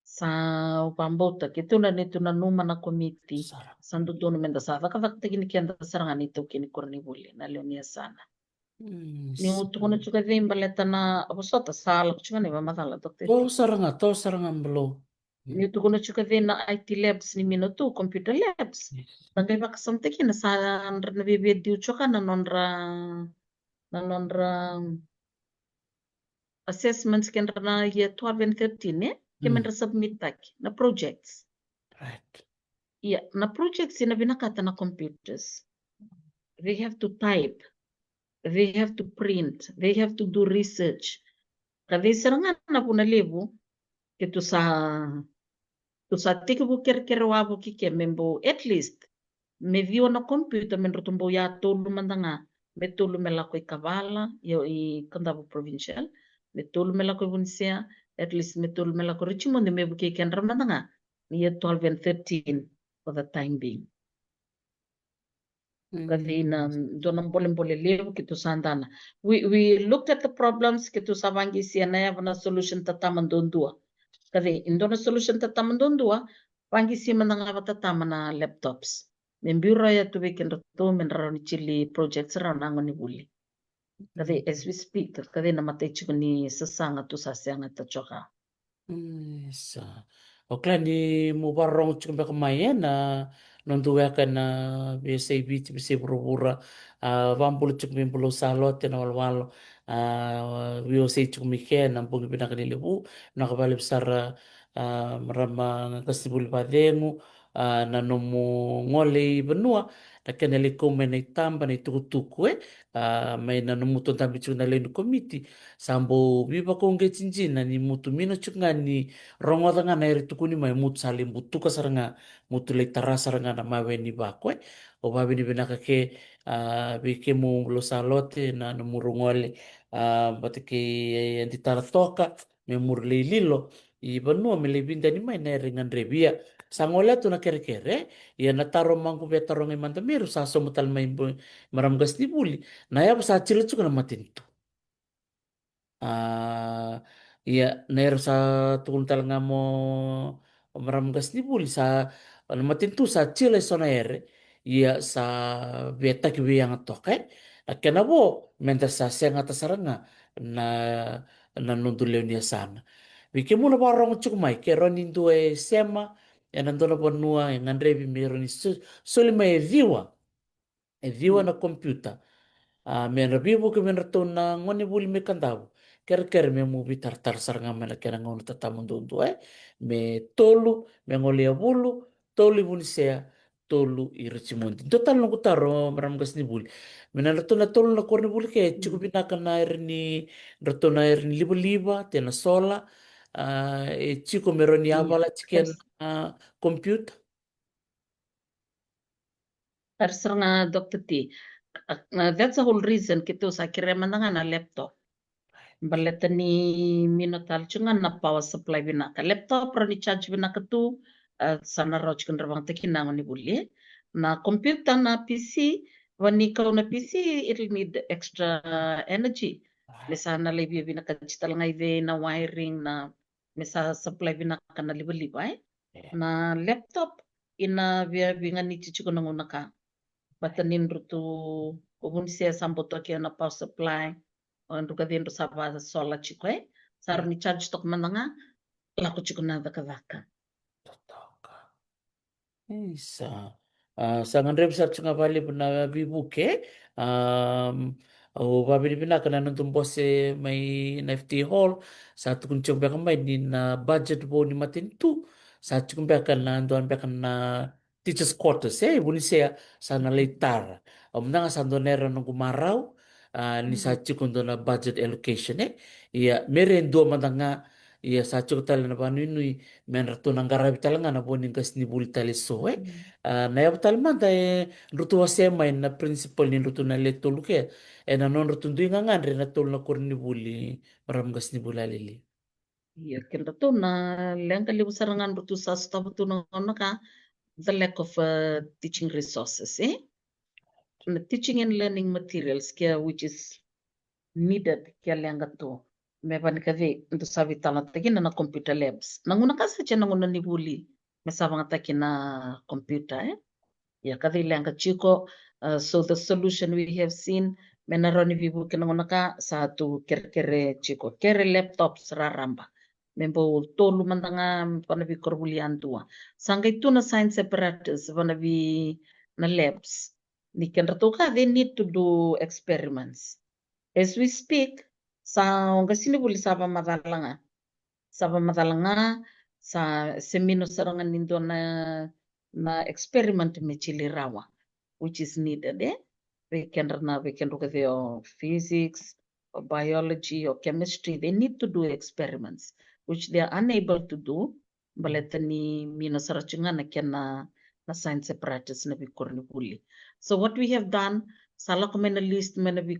Sa upambota kito na nito na numa na committee sandu dono menda sa vaka tigini kianda saranga nito kini kurni buli na leonia sana ni utu kono chuka vim baleta na abosota sala chuka ne mamadala Dr. To saranga mblo. Ni utu kono chuka vim na IT labs ni minutu computer labs tangay baka samteki na sa na bibia diu chuka na nonra assessments kenda na year 12 and 13 kemendra submit taki na projects. Right. Yeah, na projects ina binakata na computers. They have to type. They have to print. They have to do research. Kada serangan na po na libo kito sa tikibu kere wabo kike membo at least me view na computer men rotumbo ya tolu mandanga me tolu melako i Kavala yo i Kandavo provincial me tolu melako i Bunsia at least me tolu melako Richmond me buke kendra mandanga ni 12 and 13 for the time being. Kasi na doon ang boleh kito sandana. We looked at the problems kito sa bangi siya na na solution tataman doon dua. Kasi indo na solution tataman doon dua, bangi siya man nga tatama na laptops. Membura ya tuwi kinrato menraro ni chili projects ra nango ni buli. Kasi as we speak, kasi namatay chiko ni sasanga to sa siya nga tachoka. Sa okla ni mubarong chumba kamayan na nonduwa ka na BSAB bisa berubura vambulu chumbimbulu salot na walwalo VOC chumiken ang pung pinakalibu nakabali besar marama kasibul padengu na nomu ngole benua na kanali komen na tamba na tukutuku may na nomuton tambi chuna lenu komiti sambo biba kongge cinjina ni mutu mino chunga ni rongoda nga na eri tukuni mai mutu salim butuka saranga mutu le tarasa saranga na mawe ni bakwe o babi ni binaka ke bike mu lo salote na murungole batike antitara toka me murle lilo I banua me le binda ni mai na eri ngandrebia sangola tu na kere-kere ia na taro mangku be taro ngai mantamiru sa somutal mai maram gas ni buli na ya sa chile chuka na matintu ia ner sa tukun tal nga mo maram gas ni buli sa matintu sa chile sona ere ia sa beta ki yang toke akena bo menta sa senga tasaranga na nundu leunia sana Bike muna parang chukumai ke ronin tu sema ya nandona panua yang andrevi meroni soli mai viwa na computer me rabibu ke men ratona ngoni buli me kandabu ker me mu bitar tar saranga mena kera ngono tatamun dundu me tolu me ngolia bulu tolu bunisea tolu I Richmond total no kutaro maram gas ni buli mena ratona tolu na korni buli ke chukupina kana erni ratona erni liba tena sola chico meroni avala chicken computer Terserah Dr. T. That's the whole reason kita sa kireman na laptop. Baleta ni minotal chunga na power supply binaka. Laptop ra ni charge binaka tu sana roch kun rawang tekin na ni buli. Na computer na PC wani kau na PC it'll need extra energy. Mesa na lebi binaka digital ngai ve na wiring na mesa supply binaka na liba-liba na laptop ina via binga ni chichiko na ngunaka. Batanin rutu kubun siya samboto kaya na power supply Andu kadendo saba sola chico sar ni charge tok mananga laku chico na daka. Totoka. Isa. Sangan rem sa tsunga vali na bibuke. O babili pina kana nung bose may na FT Hall sa tukun chong beka may ni na budget bo ni matintu sa tukun beka na doan beka na teachers quarters buni siya sa nalitar. Nanga sa donera nung gumaraw ni sa tukun do na budget allocation iya merendo madanga iya sa tukun tala na panunui men ratu nanggarabi talanga na boning kas ni buli tali so na yaw talmanta rutu wasema na principal ni rutu na letul ke na non rutu nga ngandre na tul na kurni buli maramgas ni bulalili. Iya kenda tu na lenga libu sarangan rutu sa stop tu na ka the lack of teaching resources the teaching and learning materials kia which is needed kia lenga tu meban kave ndu sabi tala takina na computer labs nanguna kasa cha nanguna ni buli mesabang takina computer ya kave lenga chiko so the solution we have seen menaroni vibu kinanguna ka satu kere chiko kere laptops raramba membo tolu mandanga panavi korbulian tua sanga itu na science apparatus panavi na labs ni kenratoka they need to do experiments as we speak sa ongasini buli saba madalanga sa semino sarangan nindo na experiment mechili rawa which is needed we can look at the physics or biology or chemistry they need to do experiments which they are unable to do baletani mino sarachunga na science apparatus na bikorni buli so what we have done sala ko mena list mena we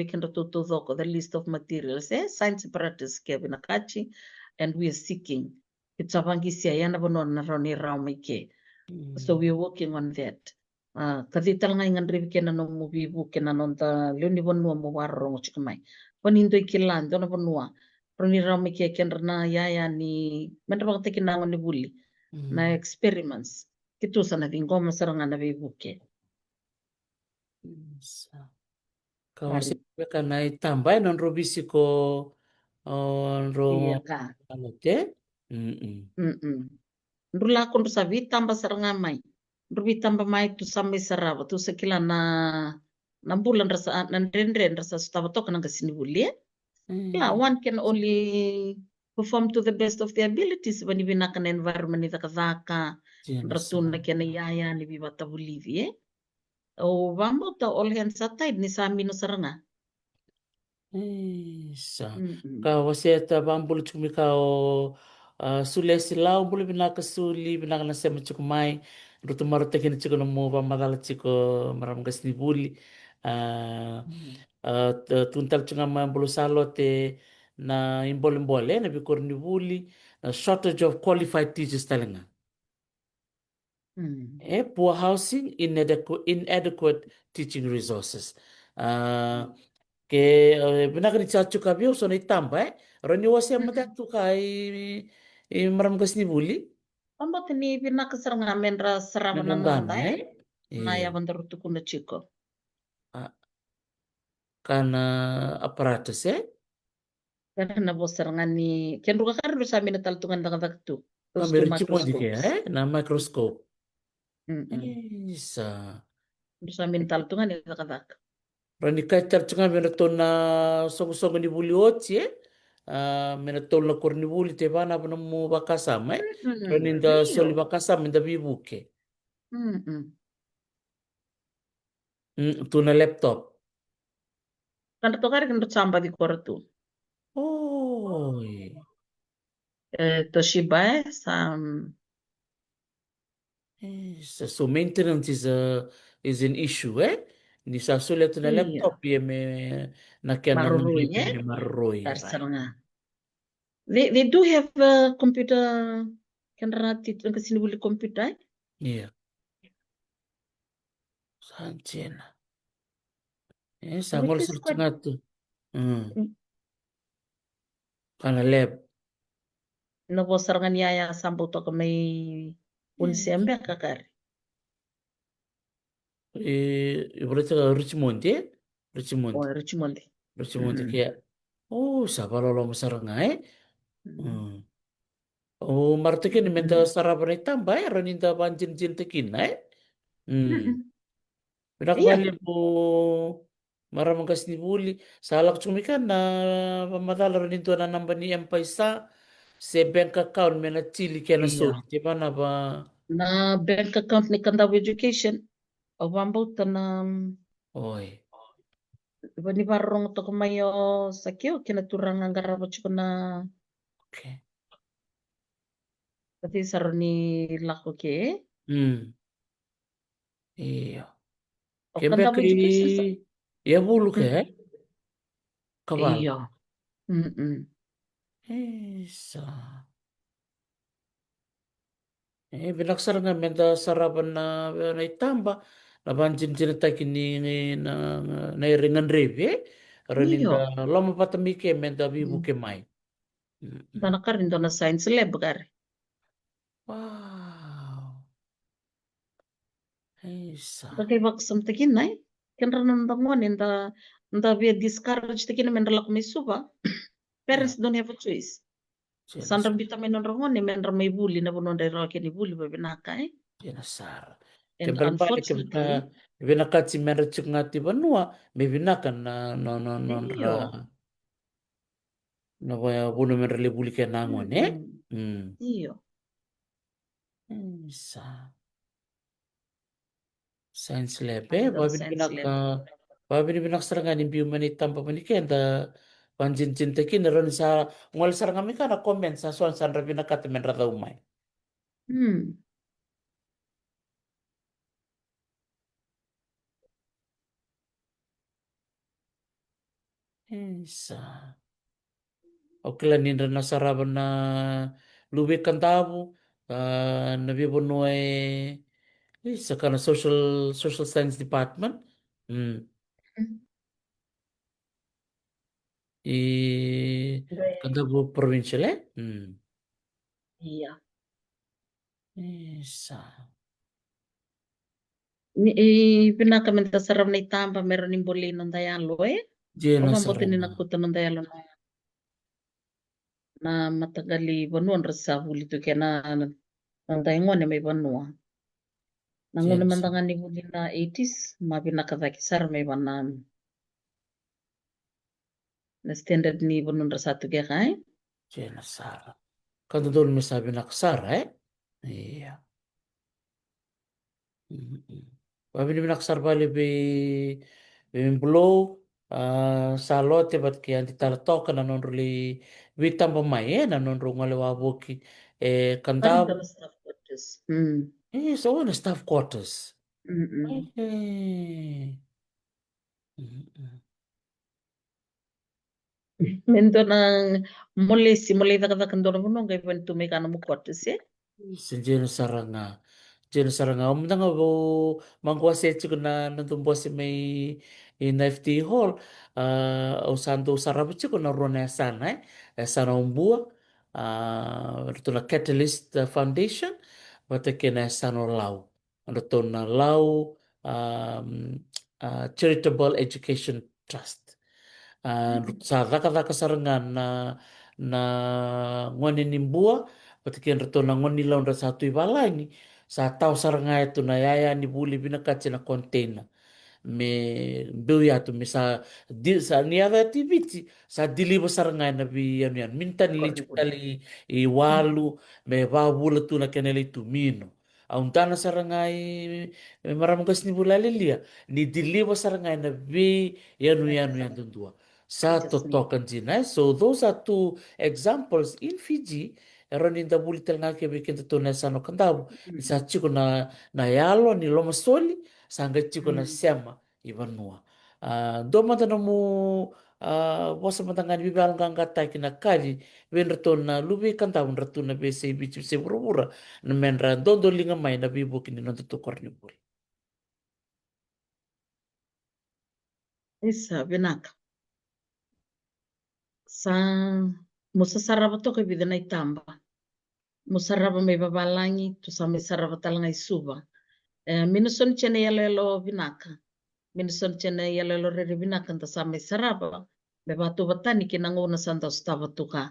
can to the list of materials science apparatus ke binakachi and we are seeking itsabangi siya yana bono na roni raumike so we are working on that kasi talanga ingan ribi kena no movie book kena nonta leoni bonua mo warro chikamai panindo ikilan dona bonua roni raumike kenrna yaya ni mena bakte kina ngoni buli na experiments kitu sana vingoma saranga na bibuke Kalau saya kan naik tambah non robisi ko ro iya ka ano te. Ndrula ko sa vitamba saranga mai vitamba mai tu sambe saraba tu sekila na bulan rasa na rendre rasa staba to kana kasini buli yeah one can only perform to the best of their abilities when you kan environment ita kazaka ratun na kena yaya ni bibata bulivi o vambo ta all hands aside ni sa mino saranga Isa. Kau waseta bambul cumi kau sulesi lau bulu binaka suli binaka na sema cukup mai rutu maru tekin cukup nemu pamadala cukup maram gasni buli tuntal cunga mai bulu salote na imbol na bikur ni buli shortage of qualified teachers talenga. Poor housing, inadequate teaching resources. Ke benak ni chachu kabio so na itamba roni wase mata tu kai maram gasni buli Ambot ni pinaka saranga menra sarama na nagana na ya bandaru tu kuna chiko kana apparatus karena bos saranga ni kenruka karu sa mina taltungan daga tu kami Richmond ke na microscope isa sa mina taltungan ni daga rani kaitar chunga mena tona songo ni buli ochi mena tona korni buli te bana bana mo bakasama rani da soli bakasama da bibuke tuna laptop kan tokar kan samba di koratu oh Toshiba sam so maintenance is an issue ni sa sulit na laptop me na kaya marurui marurui saranga they do have a computer kan rati kasi nibuli computer iya sanchena sangol surtunga tu kana lab no bo sarangan yaya sambo to may unsembe kakari berarti Richmond oh Richmond Terus munti Mm. kayak, oh, siapa lolo masarangai? Mm. Hmm. Oh, martikin minta Mm. sarapan tambah ya, roninta banjin jin tekinai. Hmm. Mm. Pinakabali Iya, po maramang kas ni Buli. Salak cumikan na pamatala roninto na namba ni Empaisa. Se bank account may na chili kaya na iya. suli. Di ba na ba? Na bank account ni Kandaw Education. Awambo na Oy. iba ni barong to kumayo sakyo kinaturang ang garabo na Okay. pati saro ni lako ke. Hmm. Iya. O Kaya Kandaw kay Education sa. ya bulu Mm. kaya kabal. Iya. Mm-mm. Isa. Binaksar nga menta sarapan na itamba. Nabanjin jinatay kini na iringan rebe. Raninda Iyo. lama patamike menta bibu Mm. ke mai. Mm-mm. Tanaka rin doon na science lab gari. Wow. Isa. Bagay bak samtakin na eh. Kenra nandangon inda be discourage takin na menra lakmi suba. Ya, Parents don't have a choice. jelas. Sandram bitamin nandangon ni menra may bully na bunon dahil rakin ni bully ba binaka eh. Jenasar. And Kembali unfortunately, binakatsi merachuk ngati banua, may binakan na ra iyo. na kaya puno merali buli kaya nangon eh. Mm-mm. Hmm. Iyo. Isa. Science lab eh. Ang science lab. Babi binak serangan impiu manitam pa manikenda. Panjin cinta kini ron sa ngal sarang kami kana komen sa soal sandra binakat men rata umay. Hmm. Isa. Okay lang nindra na saraban na lubik kantabu. Nabi bunuay sa kana social science department. Hmm. Kantabu provincial eh. Hmm. Iya. Isa. Pinakaminta sarap na itamba meron yung buli ng dayalo eh. Diyan O na mambuti ni sarang. nakuta ng dayalo na matagali banuan rasa buli to kaya ng dayangon ni may banua. Nanguno Diyan man sa nga ni buli na 80s, mapinakadaki sar may banan. Na standard ni banun rasa to kaya kay. diyan na sarang. Kan doon may sabi na kasara eh. Iya. Mm-mm. Babi ni naksar bali be blow salote bat ki anti talatok na non ruli witam pamay na non ngale wabuki Parin kantab ka na staff quarters. Hmm. so na staff quarters. Mm-mm. Eh. Mm-mm. Mendo ng muli si muli taka doon mo nung kaya pwede tumay ka na mo quarters eh. Senjeno saranga. Senjeno saranga. Umda nga bo mangkuase chiko na nandun po si may in FT Hall. Usando sarap chiko na rona sana sana umbua. Ito na Catalyst Foundation. Bata kina sana lau. Ito na lau Charitable Education Trust. Sa raka-raka sarangan na ngonin nimbua patikian reto na ngon nilaw ra satu ibalani sa tau saranga ito na yaya ni buli binakatsi na container me buya to me sa niada activity sa dili saranga na bi yan yan minta nili Korni buli. chukali iwalu me babula tu na keneli tu mino auntana sarangai maram kas ni bulali lia ni dili sarangai na bi yanu yan tundua sa Just me. totokan jinai. So those are two examples in Fiji. Eron in the bulitel nga ke bikin to na sano kandaw. Mm. Isa chiko na yalo ni loma soli sanga chiko na Mm. sema ibanua. Do mata na mo wasa mata nga bibal nga kata kinakali wen rato na lubi kandaw rato na bese bichi se burubura na menra do linga mai na bibo kini no tutukor ni bul. Isa, binaka. Sa musasarap to kay bida na itamba. Musarap may babalangi to sa may sarap talang ay suba. Minuson siya na yalelo binaka. Minuson siya na yalelo re binaka ta sa may sarap. me batu batani kinanguna sanda stava tuka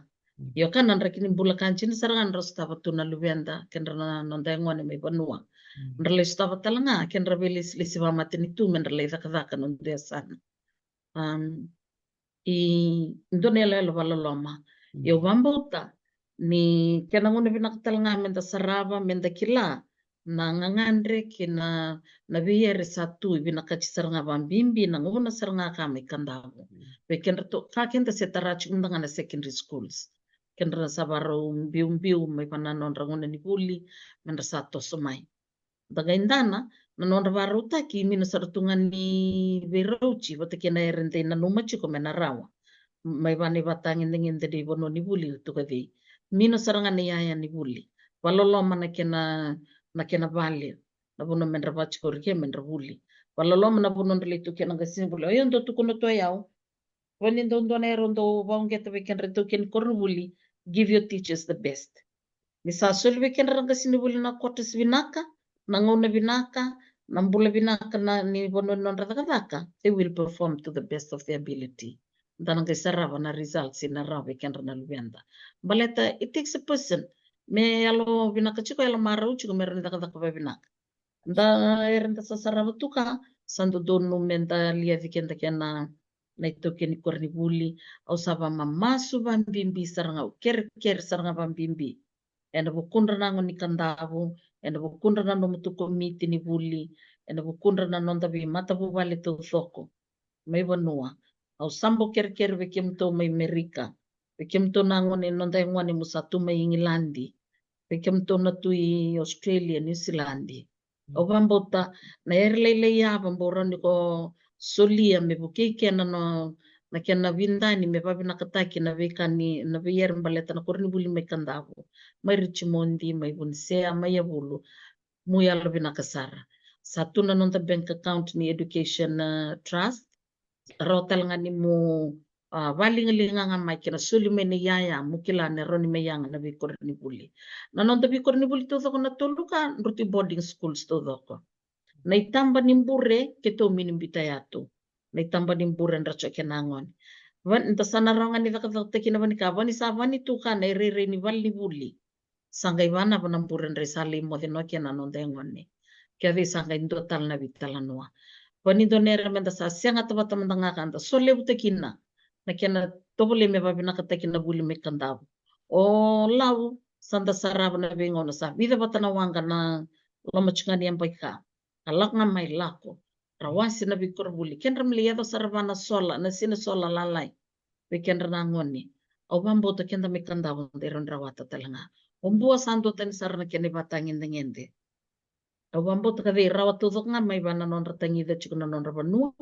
yo kan andra kini bula kanchin sarangan ro stava tuna lubianda kendra na nonda ngone me banua ndrele stava talanga kendra belis lisiva matini tu mendrele zakazaka nonde sana i ndone lelo valoloma yo vambota ni kenangune vinakatalanga menda sarava menda kila na ngangandre kina na viyere satu vinakachi saranga vambimbi na nguna saranga kame kandavu bekendra to ka kenda setarachi undanga na secondary schools kendra sabaro mbiu mai pananondra ngune ni puli mendra sato somai daga indana na nondra varuta ki mina sartungani verochi wata kena erende na numachi ko mena rawa mai vani vatangin dingin di bono ni buli tu kadi mina saranga ni aya ni buli walolo mana kena vale na bono mendra vachi ko rike mendra buli walolo mana bono ndele tu kena gasin buli ayo ndo tu kono to yao wani ndo ndo na ndo vaungeta weekend retu ken korno buli give your teachers the best ni sa sul weekend rangasini buli na kotes vinaka na ngona vinaka na mbula vinaka na ni bono non radaka they will perform to the best of their ability dan ga sarava na results in rawe kendra na luenda baleta it takes a person me alo vinaka chiko alo marau chiko meron daka vinaka nda erenda sa sarava tuka sando donu menda lia vikenda kena na ito keni korni buli au sava mamasu vambimbi saranga ker saranga vambimbi ena vukundra nango ni kandavu ena vukundra na nomutu komiti ni buli ena vukundra na nonda vi mata vale to thoko mai vanua au sambo ker vekemto mai Amerika vekemto nango ni nonda ngwane musatu mai Ingilandi vekemto na tui Australia New Zealand o vambota na erlele ya vambora ni ko solia me bukeke na no na kena vindani me papi na kataki na vekani na veyer mbaleta na korni buli mai kandavu mai Richmondi mai Bunsea mai Yavulu mu yalo vina kasara satu na nonta bank account ni education trust rotal ngani mu valingalinga nga mai kena suli me ni yaya mukila ne roni me yang na korni buli na nonta korni buli to na toluka nruti boarding schools to doko na itamba nimbure keto minimbita yato na itamba nimbure ndracho kenangon van nta sana ronga ni vakata kina vani ka vani sa vani tu ka na rere ni vali buli sanga ivana vana mbure ndre sali mo de no kena no dengon ni kya vi sanga indo tal na vitala noa vani do nera menda sa senga tava tamandanga kanda sole utakina na kena tobole me vavina kata kina buli me kandavu o lau sanda sarava na vengo na sa vida vatana wanga na loma chingani ambaika alak nga mai lako rawasi na vikor buli kendra mliado saravana sola na sina sola lalai vikendra na ngoni au bambo to kenda me kandavu deron rawata talanga ombua sando tani sarana kene batangin dengende au bambo to kade rawatu dok nga mai bana non ratangi da chikuna non rabanua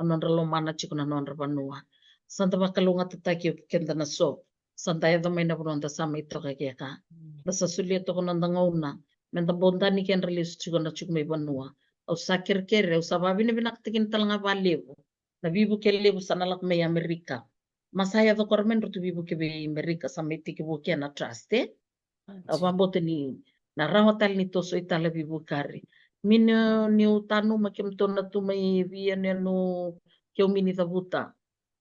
non ralomana chikuna non rabanua santa bakalunga tataki kenda na so santa ya mai na bronda sama ito kaka basa sulia to kono ngauna menda bondani ken release chikuna chikmai banua au sakir kere au sababi ni binaktikin talanga valevo na bibu kelevo sanalak may Amerika masaya do kormen rutu bibu ke Amerika samiti ke bukia na trust au bambote ni na rawatal ni toso itala bibu kari mino ni utanu makim tona tu may via no kyo mini tabuta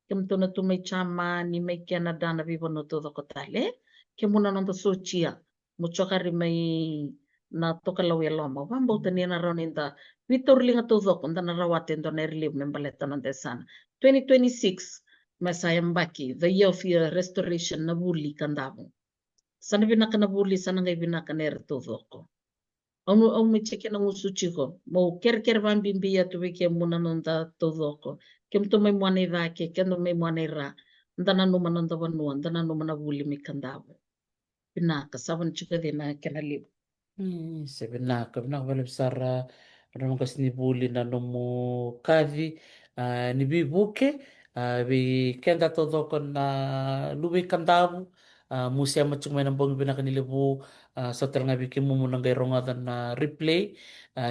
kim tona tu may chama ni may Canada na bibu no todo kotale kimuna nonto sochia muchokari may na toka lawi loma wambo tani na roninda Vitor linga todo kunda na rawate ndo na relieve membaleta ng desana 2026 masayang baki the year of your restoration na buli kandamo sana binaka na buli sana ngay binaka na todo ko au me cheke na usuchi ko mo ker bambimbiya tuwe ke muna nonda todo ko kem to may mwane ra ke kendo may mwane ra ndana numa nonda wanua ndana numa na buli mi kandamo binaka saban chika na kenalib sebenarnya vale sara orang kasi ni buli na nomo kavi ni bibuke vi kenda todo kon na lubi kandavu musia macam mana bang binakan nilebu sa nga bikin mo nang gayrongadan na replay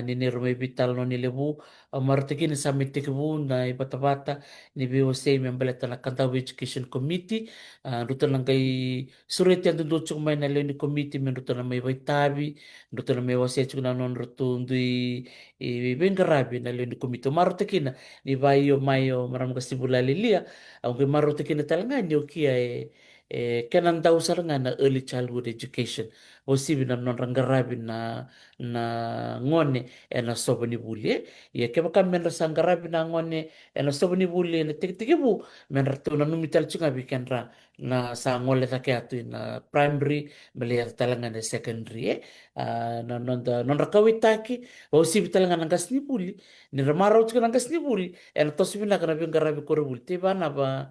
ni rumay vital no nilebu martikin sa mitikibu na ibata-bata ni BOC membalata na Kantaw Education Committee ruto lang kay surit yan doon tsuk may nalo ni committee men ruto na may waitabi ruto na may wase tsuk na non ruto ndui ben garabi nalo ni committee martikin ni bayo mayo maram kasi bulalilia ang kay martikin na talaga niyo kia kanan daw sa nga na early childhood education o sibi na non ranggarabi na ngone na sobo ni buli ya kaya kami men rasa ranggarabi na ngone na sobo ni buli na tig bu men ratu na numital chunga bikan ra na sa ngole ta kaya tu na primary melihat talaga na secondary na non rakawit taki o sibi talaga ng gas ni buli ni ramaraw chunga ng gas ni buli na to sibi na kana bin garabi ko buli tiba na ba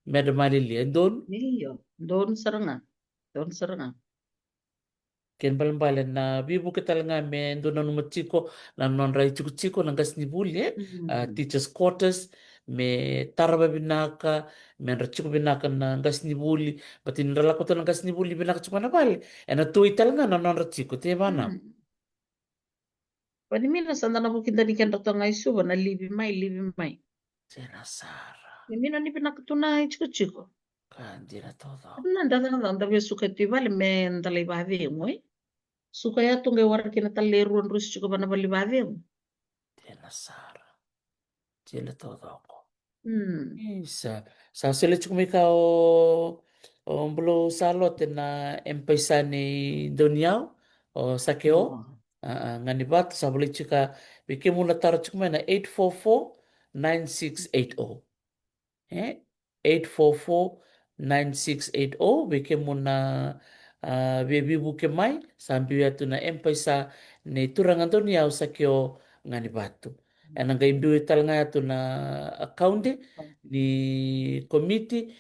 Madam Alilia, doon, Iyo. Doon saranga. Doon saranga. ken balan-balan na bibu kita talaga men doon na numachiko na non rai chiko ng gas ni buli teachers quarters me taraba binaka men rachiko binaka ng gas ni buli pati nirala ko to ng gas ni buli binaka chiko na bali na tuwi talaga na non rachiko te ba na Panimina sanda na bukin tadi kan doktor ngai suba na libi mai. sinasara Nimina ni pinakatunay chiko. kandi na todo Nanda nanda vya suka tivale me ndalai bave mo. Suka ya tunge war kina taleruan rus chiko bana bali bave mo. sinasara sila todo ako Hmm. Sa sila chuk may ka o mblo salot na empesa ni Doniao o Sakeo Oh. nga ni bat sa buli chika biki muna taro chuk may na 844-9680 844-9680 biki muna bebi buke mai sambil yatu na empesa ni turangan Doniao Sakeo nga ni batu ang gaimduit talaga ito na account ni committee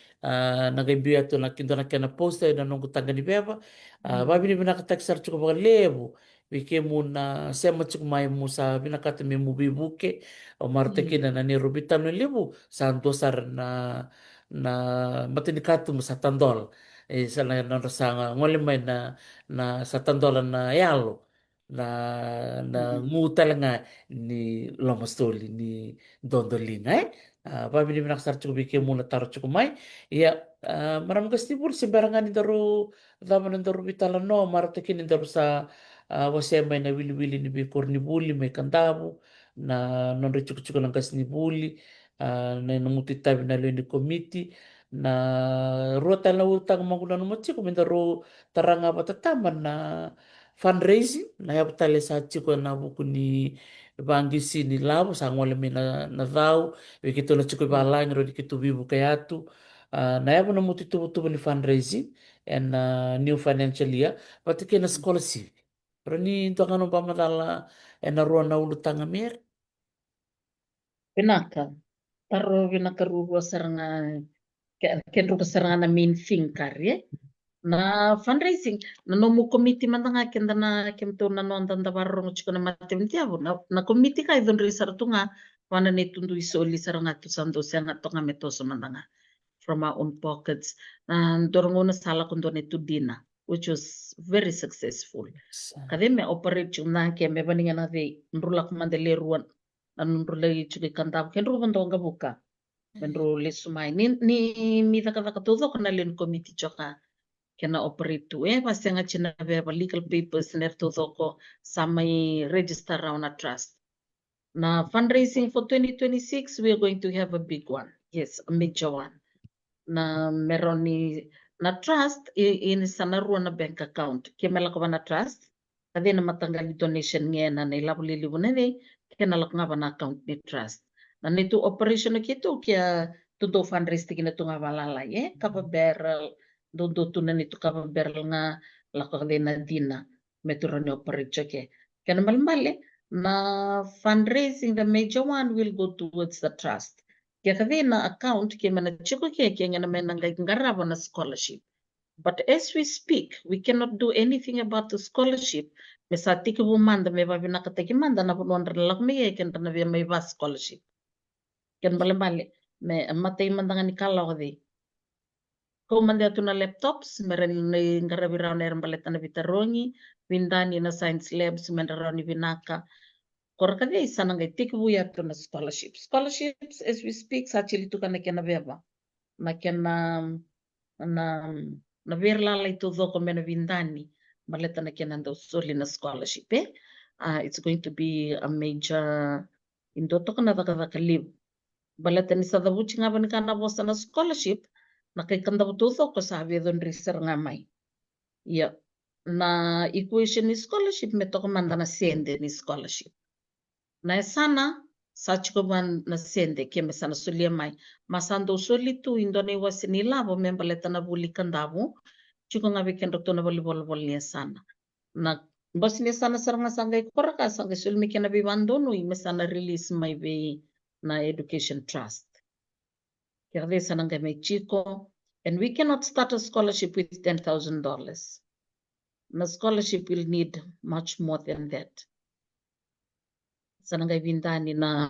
nagaimduit ito na kinto na kaya na posta na nung kutanga ni Beba babi ni binakataksar chuko mga lebo wiki mo na sema chuko may mo sa binakata may mubibuke o marteki na ni Rubitan no lebo sa antosar na matinikato mo sa tandol sa na sa ngolimay na sa tandolan na yalo na ngutal nga ni Lomastoli ni Dondolina pabili mo nakasar chuko biki muna taro chuko mai iya maram gasti pur sembarangan ni daru daman daru bitala no marateki ni daru sa wase mai na wili-wili ni bikur ni buli may kantabu na non chuko chuko ng gas ni buli na nunguti tabi na lo ni komiti na ruota na utang magunan mo chiko may daru taranga patataman na fundraising na yapatale sa chiko na buku ni bangisi ni labo sa ngole mi na daw wikito na chiko balang ro dikito bibu kayatu na yapo na muti tubu ni fundraising and new financial year pati kina scholarship pero ni ito kanong pamadala na ruwan na ulutang amer Pinaka. Taro pinaka rubo saranga ken rubo saranga na main thing karye. Na fundraising na nomu committee man nga kenda na kemto na non tanda barong chiko na matem tiabo na committee ka idon risar tunga wana ne tundu isoli saranga tu sando sanga tonga metoso man nga from our own pockets and dorongo na sala kundo ne tu dina which was very successful kade me operate chuna ke me baninga na de nrula kumandele ruan na nrula chike kanta ken ruban donga buka menro le sumai ni mi taka todo kana len committee choka kena operate tu pasti nga china beba legal papers ner to ko samai register around a trust na fundraising for 2026 we are going to have a big one yes a major one na meron ni na trust in sana ruan na bank account kemela ko na trust kadi na matanggal donation nga na nilabuli na ni kenalak nga ba na account ni trust na nito operation na kito kaya tudo fundraising na tunga balala kapa barrel do tunan itu kapa barrel nga lako na dina metro ni operate ke kana malmale na fundraising the major one will go towards the trust kaya kadi na account kaya mana chiko kaya nga naman ngarabo na scholarship but as we speak we cannot do anything about the scholarship mesati ke bumanda me babi nakataki manda na punon lak me kan na may ba scholarship kan bale me matay manda nga ni kalaw di Kau mande atu na laptops, meren ni ngaravirao na baleta na vitarongi, vindani na science labs, mendarao ni vinaka. Korakade isa nangai tikvu atu na scholarships. Scholarships, as we speak, sa chili tu kana kena beba. Na kena na verlala itu doko mena vindani. Baleta na kena ndo soli na scholarship. It's going to be a major indoto kana daka live. Baleta ni sa davuchi nga bani kana bosa na scholarship. Na kay kanda bututo ko sabi don reser nga mai. Yeah. Na equation ni scholarship me toko manda na sende ni scholarship. Na sana sa chiko man na sende ke me sana sulia mai. Masando suli tu indone wasi ni labo membaleta na buli kandavu. Chiko nga weekend dokto na bol ni sana. Na bos ni sana saranga sangay koraka sangay sulmi ke na biwandono me sana release mai be na education trust. Kaya sana nga may chiko. And we cannot start a scholarship with $10,000. The scholarship will need much more than that. Sana nga vindani na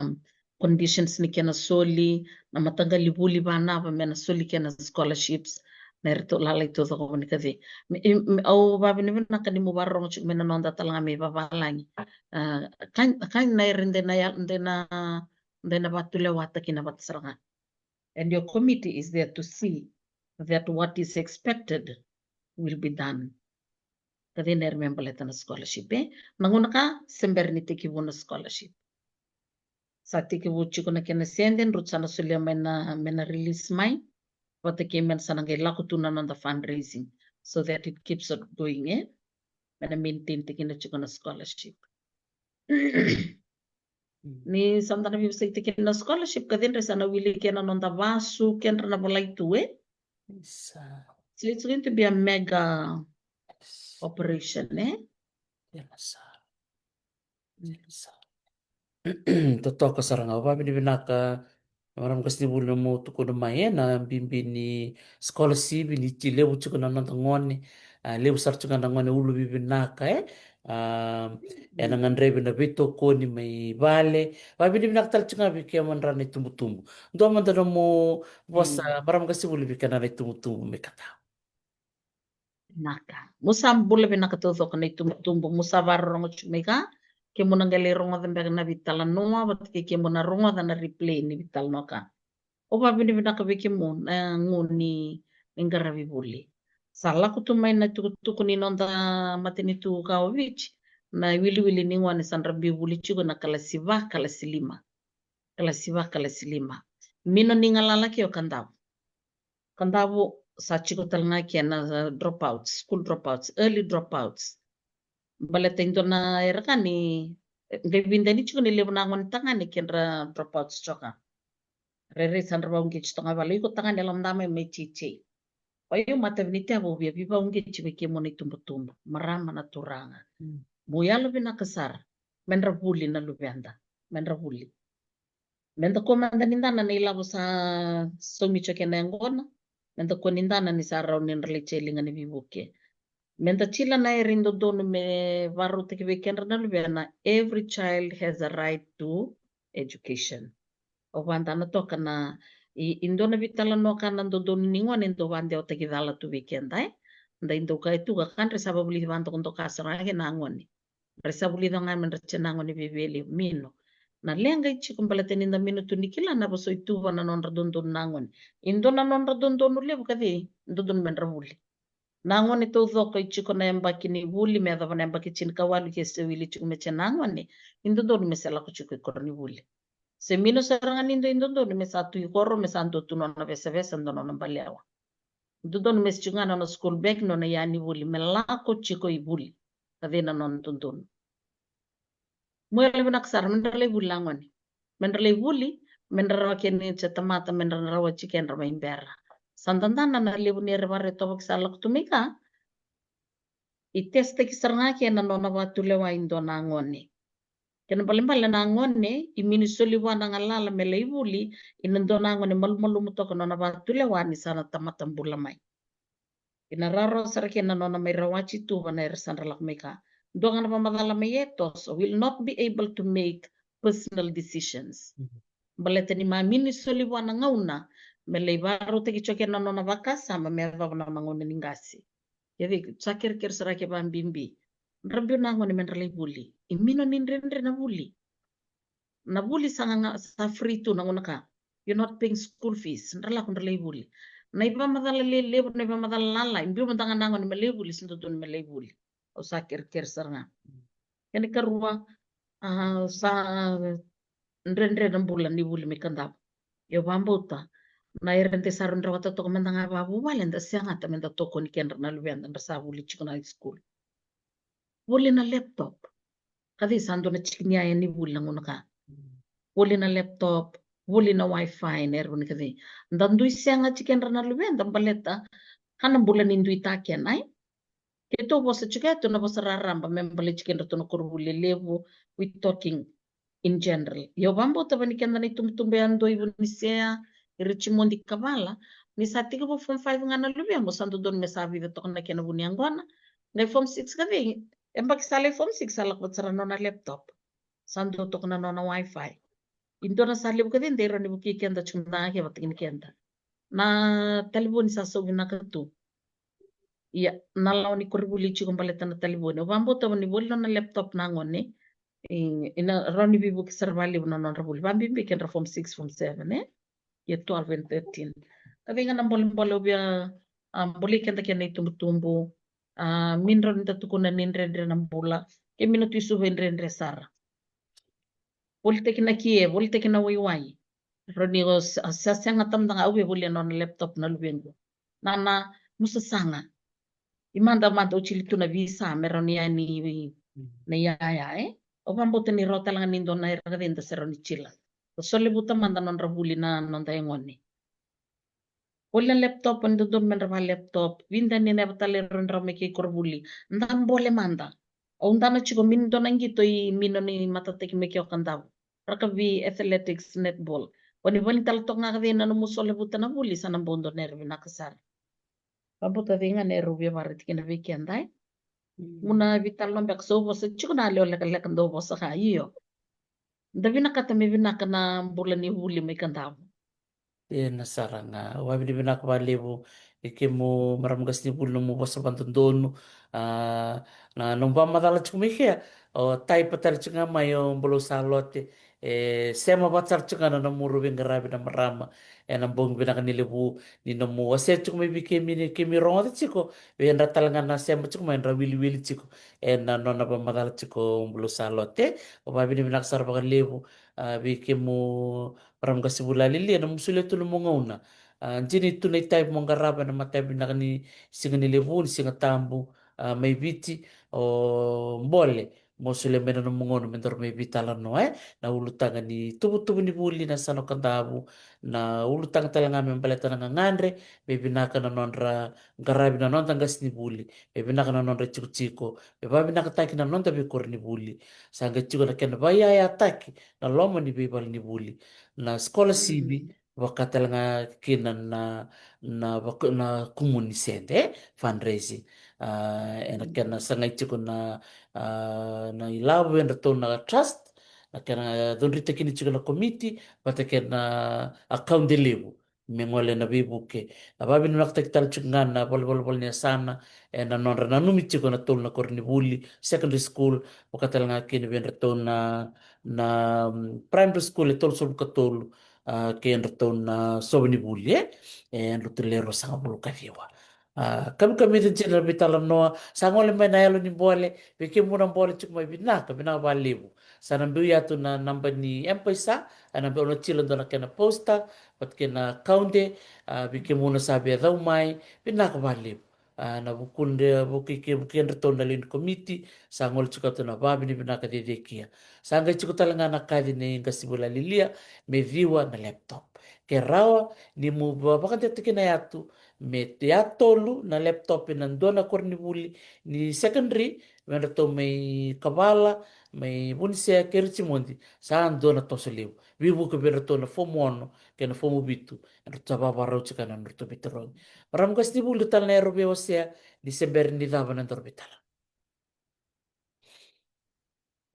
conditions ni kena soli, na matagali buli ba na mena soli kena scholarships, na rito lalay to the komunikasi. Au babi ni na kanimu barong chuk mena nonda talanga me babalangi. Kain na rinde na batule wata kina batsaranga. And your committee is there to see that what is expected will be done. Kadi na remember na scholarship. Nanguna ka, sember ni tikibu na scholarship. Sa tikibu chiko na kena senden, rut sana sulia mena release mai. Wata kemen sana ngay lakutunan on the fundraising. So that it keeps on going, Mena maintain tikina chiko na scholarship. Ni samtana bibu sa tikina na scholarship, kadin sana wili kena nonda vasu, kena na balay tuwe. So it's going to be a mega operation, Totoo ka saranga wa bini binaka maram kasi bulu mo tuko na maya na bimbini scholarship ni chile bucu na nangoni lebu sartu na nangoni ulu bibinaka enangan rebe na bito ko ni may vale wa bini binaka tal chunga bike manra ni tumbu ndo mandano mo bosa maram kasi bulu bikana ni tumbu me kata naka musa bulu binaka tuto kana tumbu musa varong chumeka ke muna ngale rongo da na vitala noa bat ke muna rongo da na replay ni vital noka o ba bini binaka bike mo na nguni ngara bibuli sala ko tumay na tuku ni nonda matini tu kawich na wili ni ngwani sandra bibuli chugo na kalasiva kalasilima mino ni ngalala ke o kandavu sa chiko talanga ke na dropouts school dropouts early dropouts baleta indo na eraka ni gabinda ni chuko ni lebu na ngon tanga ni kendra dropouts choka rere sandra ba ungi chitonga balo iko tanga ni alam dame me chiche oyo mata vinite abo bia biba ungi chibeke mo ni tumbu marama na turanga muyalo bina kasar menra buli na lubenda menra buli menda ko manda nindana na ilabo sa somicho kena ngona menda ko nindana ni sa raw ni relechelinga ni bibuke menda chila na erindo dono me varu te kebeken na lubena every child has a right to education o wanda na toka na indona vitala no kana ndo dono ningwa ndo wande o te kidala tu weekend nda indo ka itu ka kan resaba buli wanda ko ka sara ke na ngoni resaba buli nga men rechena ngoni bibeli mino na lenga ichi kumbalete ninda minutu nikila na boso itu wana nonra dondon nangon indo na nonra dondon ule bukadi dondon menra buli nangon ito zoko ichi kona yambaki ni buli me adha wana yambaki chini kawalu kese wili chiku meche nangon ni indo dono mesela kuchiku ikoro ni buli se mino sarangan indo dono me satu ikoro me santo tuno na vese ndono na balewa indo dono mes chungana no school bag no na yani buli me lako chiko i buli kadena non dondon Muela bunak sar mendrale bulangoni. Mendrale buli, mendrawa kene cetamata mendrawa chicken rama imbera. Santandana na lebu ni rebare tobak salak tumika. Iteste kisaranga kena nona watu lewa indona ngoni. Kena balimbala na ngoni, iminisoli wana ngalala mele ibuli, inandona ngoni malmalu mutoka nona watu lewa ni sana tamatam bulamai. Inararo sara kena nona may rawachi tu wana ersandra meka. Dongan pamadala meyetos will not be able to make personal decisions. baleta ni mamini soliwana ngauna mele baru te kichoke na nona vakasa ma meva na mangone ningasi yavi tsakir kir sarake bambimbi rabbi na ngone men rale buli imino nindrendre na buli sanga sa free tu na ngona ka you're not paying school fees ndrala kun rale buli na iba madala le na iba madala lala imbi mandanga na ngone mele buli sinto tu mele buli o sakir kir saranga yani karua sa ndrendre na bulan ni buli me kandap yo bambota na irente sarun rawata to mandanga babu walen da sianga ta menda to ko ni kendra na luwenda nda sa buli chikuna school buli na laptop kadi sando na chiknya ya ni buli ngona ka buli na laptop buli na wifi ner buni kadi ndandu sianga chikendra na luwenda baleta kana bulan indui takia nai keto bosa chiketo na bosa raramba membali chikendra to na kurbuli levu we talking in general yo bambo tabani kenda ni tumtumbe ando ibu nisea Richimondi Kavala ni sa tiga po form 5 nga na lubi mo santo don me sabi to na kena buni angona na form 6 kadi embak sale form 6 salak wat sarano na laptop santo to na no na wifi indo na sale bu kadi ndero ni buki kenda chumna ke batin kenda na talibon sa so na katu ya nalaw ni kurbuli chikong baleta na talibon o bambo tabani bollo na laptop na ngone ina roni bibu kisarvali na non rabul bambi bikin ra form 6 form 7 ya 12 and 13 tapi nga nang bolo bia boli kenta kena tumbu minro nita tukuna ninrendre ng bola ke minuto isu venrendre sara boli tekina kie boli tekina waiwai roni go sa nga tamdang awe boli non laptop na lubengo nana musa sanga imanda manda uchilitu na visa meroni yani na yaya o pambote ni rota lang nindo na iradenda seroni chila sole buta manda non rabuli na non tayongoni wala laptop ando don men raba laptop winda ni na batale ron rame ke korbuli ndam bole manda o ndana chiko min don angito I mino ni matate ki mekyo kandaw raka vi athletics netball wani wani taltok nga kadena no musole buta na buli sa nambondo nervi nakasar pabuta dinga neru bi marit kina weekend ay muna vital no bak so bosa chiko na leo lek ndo bosa ka iyo ndavi nakatami vinaka na bulan ni huli may kandaw nasaranga wabi di binak balibu ikimo maramgas ni bulno mo basa bantundono na nomba madala chumikia o tai patal chunga mayo bolo salote sema batar chunga na namuru bingarabi na marama na bong binak nilibu ni nomu wase chukumi bikemi ni kemi rongo chiko ben ratalanga na sema chukuma en wili wili chiko na nona ba madala chiko bolo salote o wabi di binak sarbaga lebu bikemo param kasi bula lili na musuli tu no mga una jini tu na type mong garaba na matay na kani singa nilibun singa tambu may biti o mbole musuli mena no mga una mentor may bitala no na ulutanga ni tubu ni buli na sano kandabu na ulutanga talaga may baleta na ngandre may binaka na nonra garabi na non tangas ni buli may binaka na nonra chiko may binaka taki na non tabi kor ni buli sanga chiko na kena baya ya taki na lomo ni bibal ni buli na skola sibi wakatal nga kinan na kumunisende fundraising ena kena sangay chiko na ilawe na to na trust na kena donrita kini chiko na committee bata kena account delivu mengole na bibuke ababi na naktaktal chiko nga na bol niya sana na nonra na numi chiko na tol na korni buli secondary school wakatal nga kini ben to na primary school itol sul katol kaya raton na sobni bulye en rutulero sa bulu kafiwa kami din sila bitalam no sa ngole may nayalo ni bole biki mo ng bole chuk may bina kami na balibu sa nambiya to na namba ni empesa anambi ono chilo do na kena posta pat kena kaunde biki mo na sabi daw may bina ka balibu na bukunde bukikin raton na lin committee sa ngol chuka to na babi ni bina ka didekia sa ngai chuka talanga na kadi ni kasibula lilia me viwa na laptop ke rawa ni mo babaka dito kinayatu me teatolu na laptop nando na kornibuli ni secondary meron to may kabala may bunsia kerchimondi saan do na to saliw bibu ko bero to na form 1 kaya na form bitu ano to babaro chika na norto bitron maram kas di bulu tal na erobe wasya December ni daba na torbital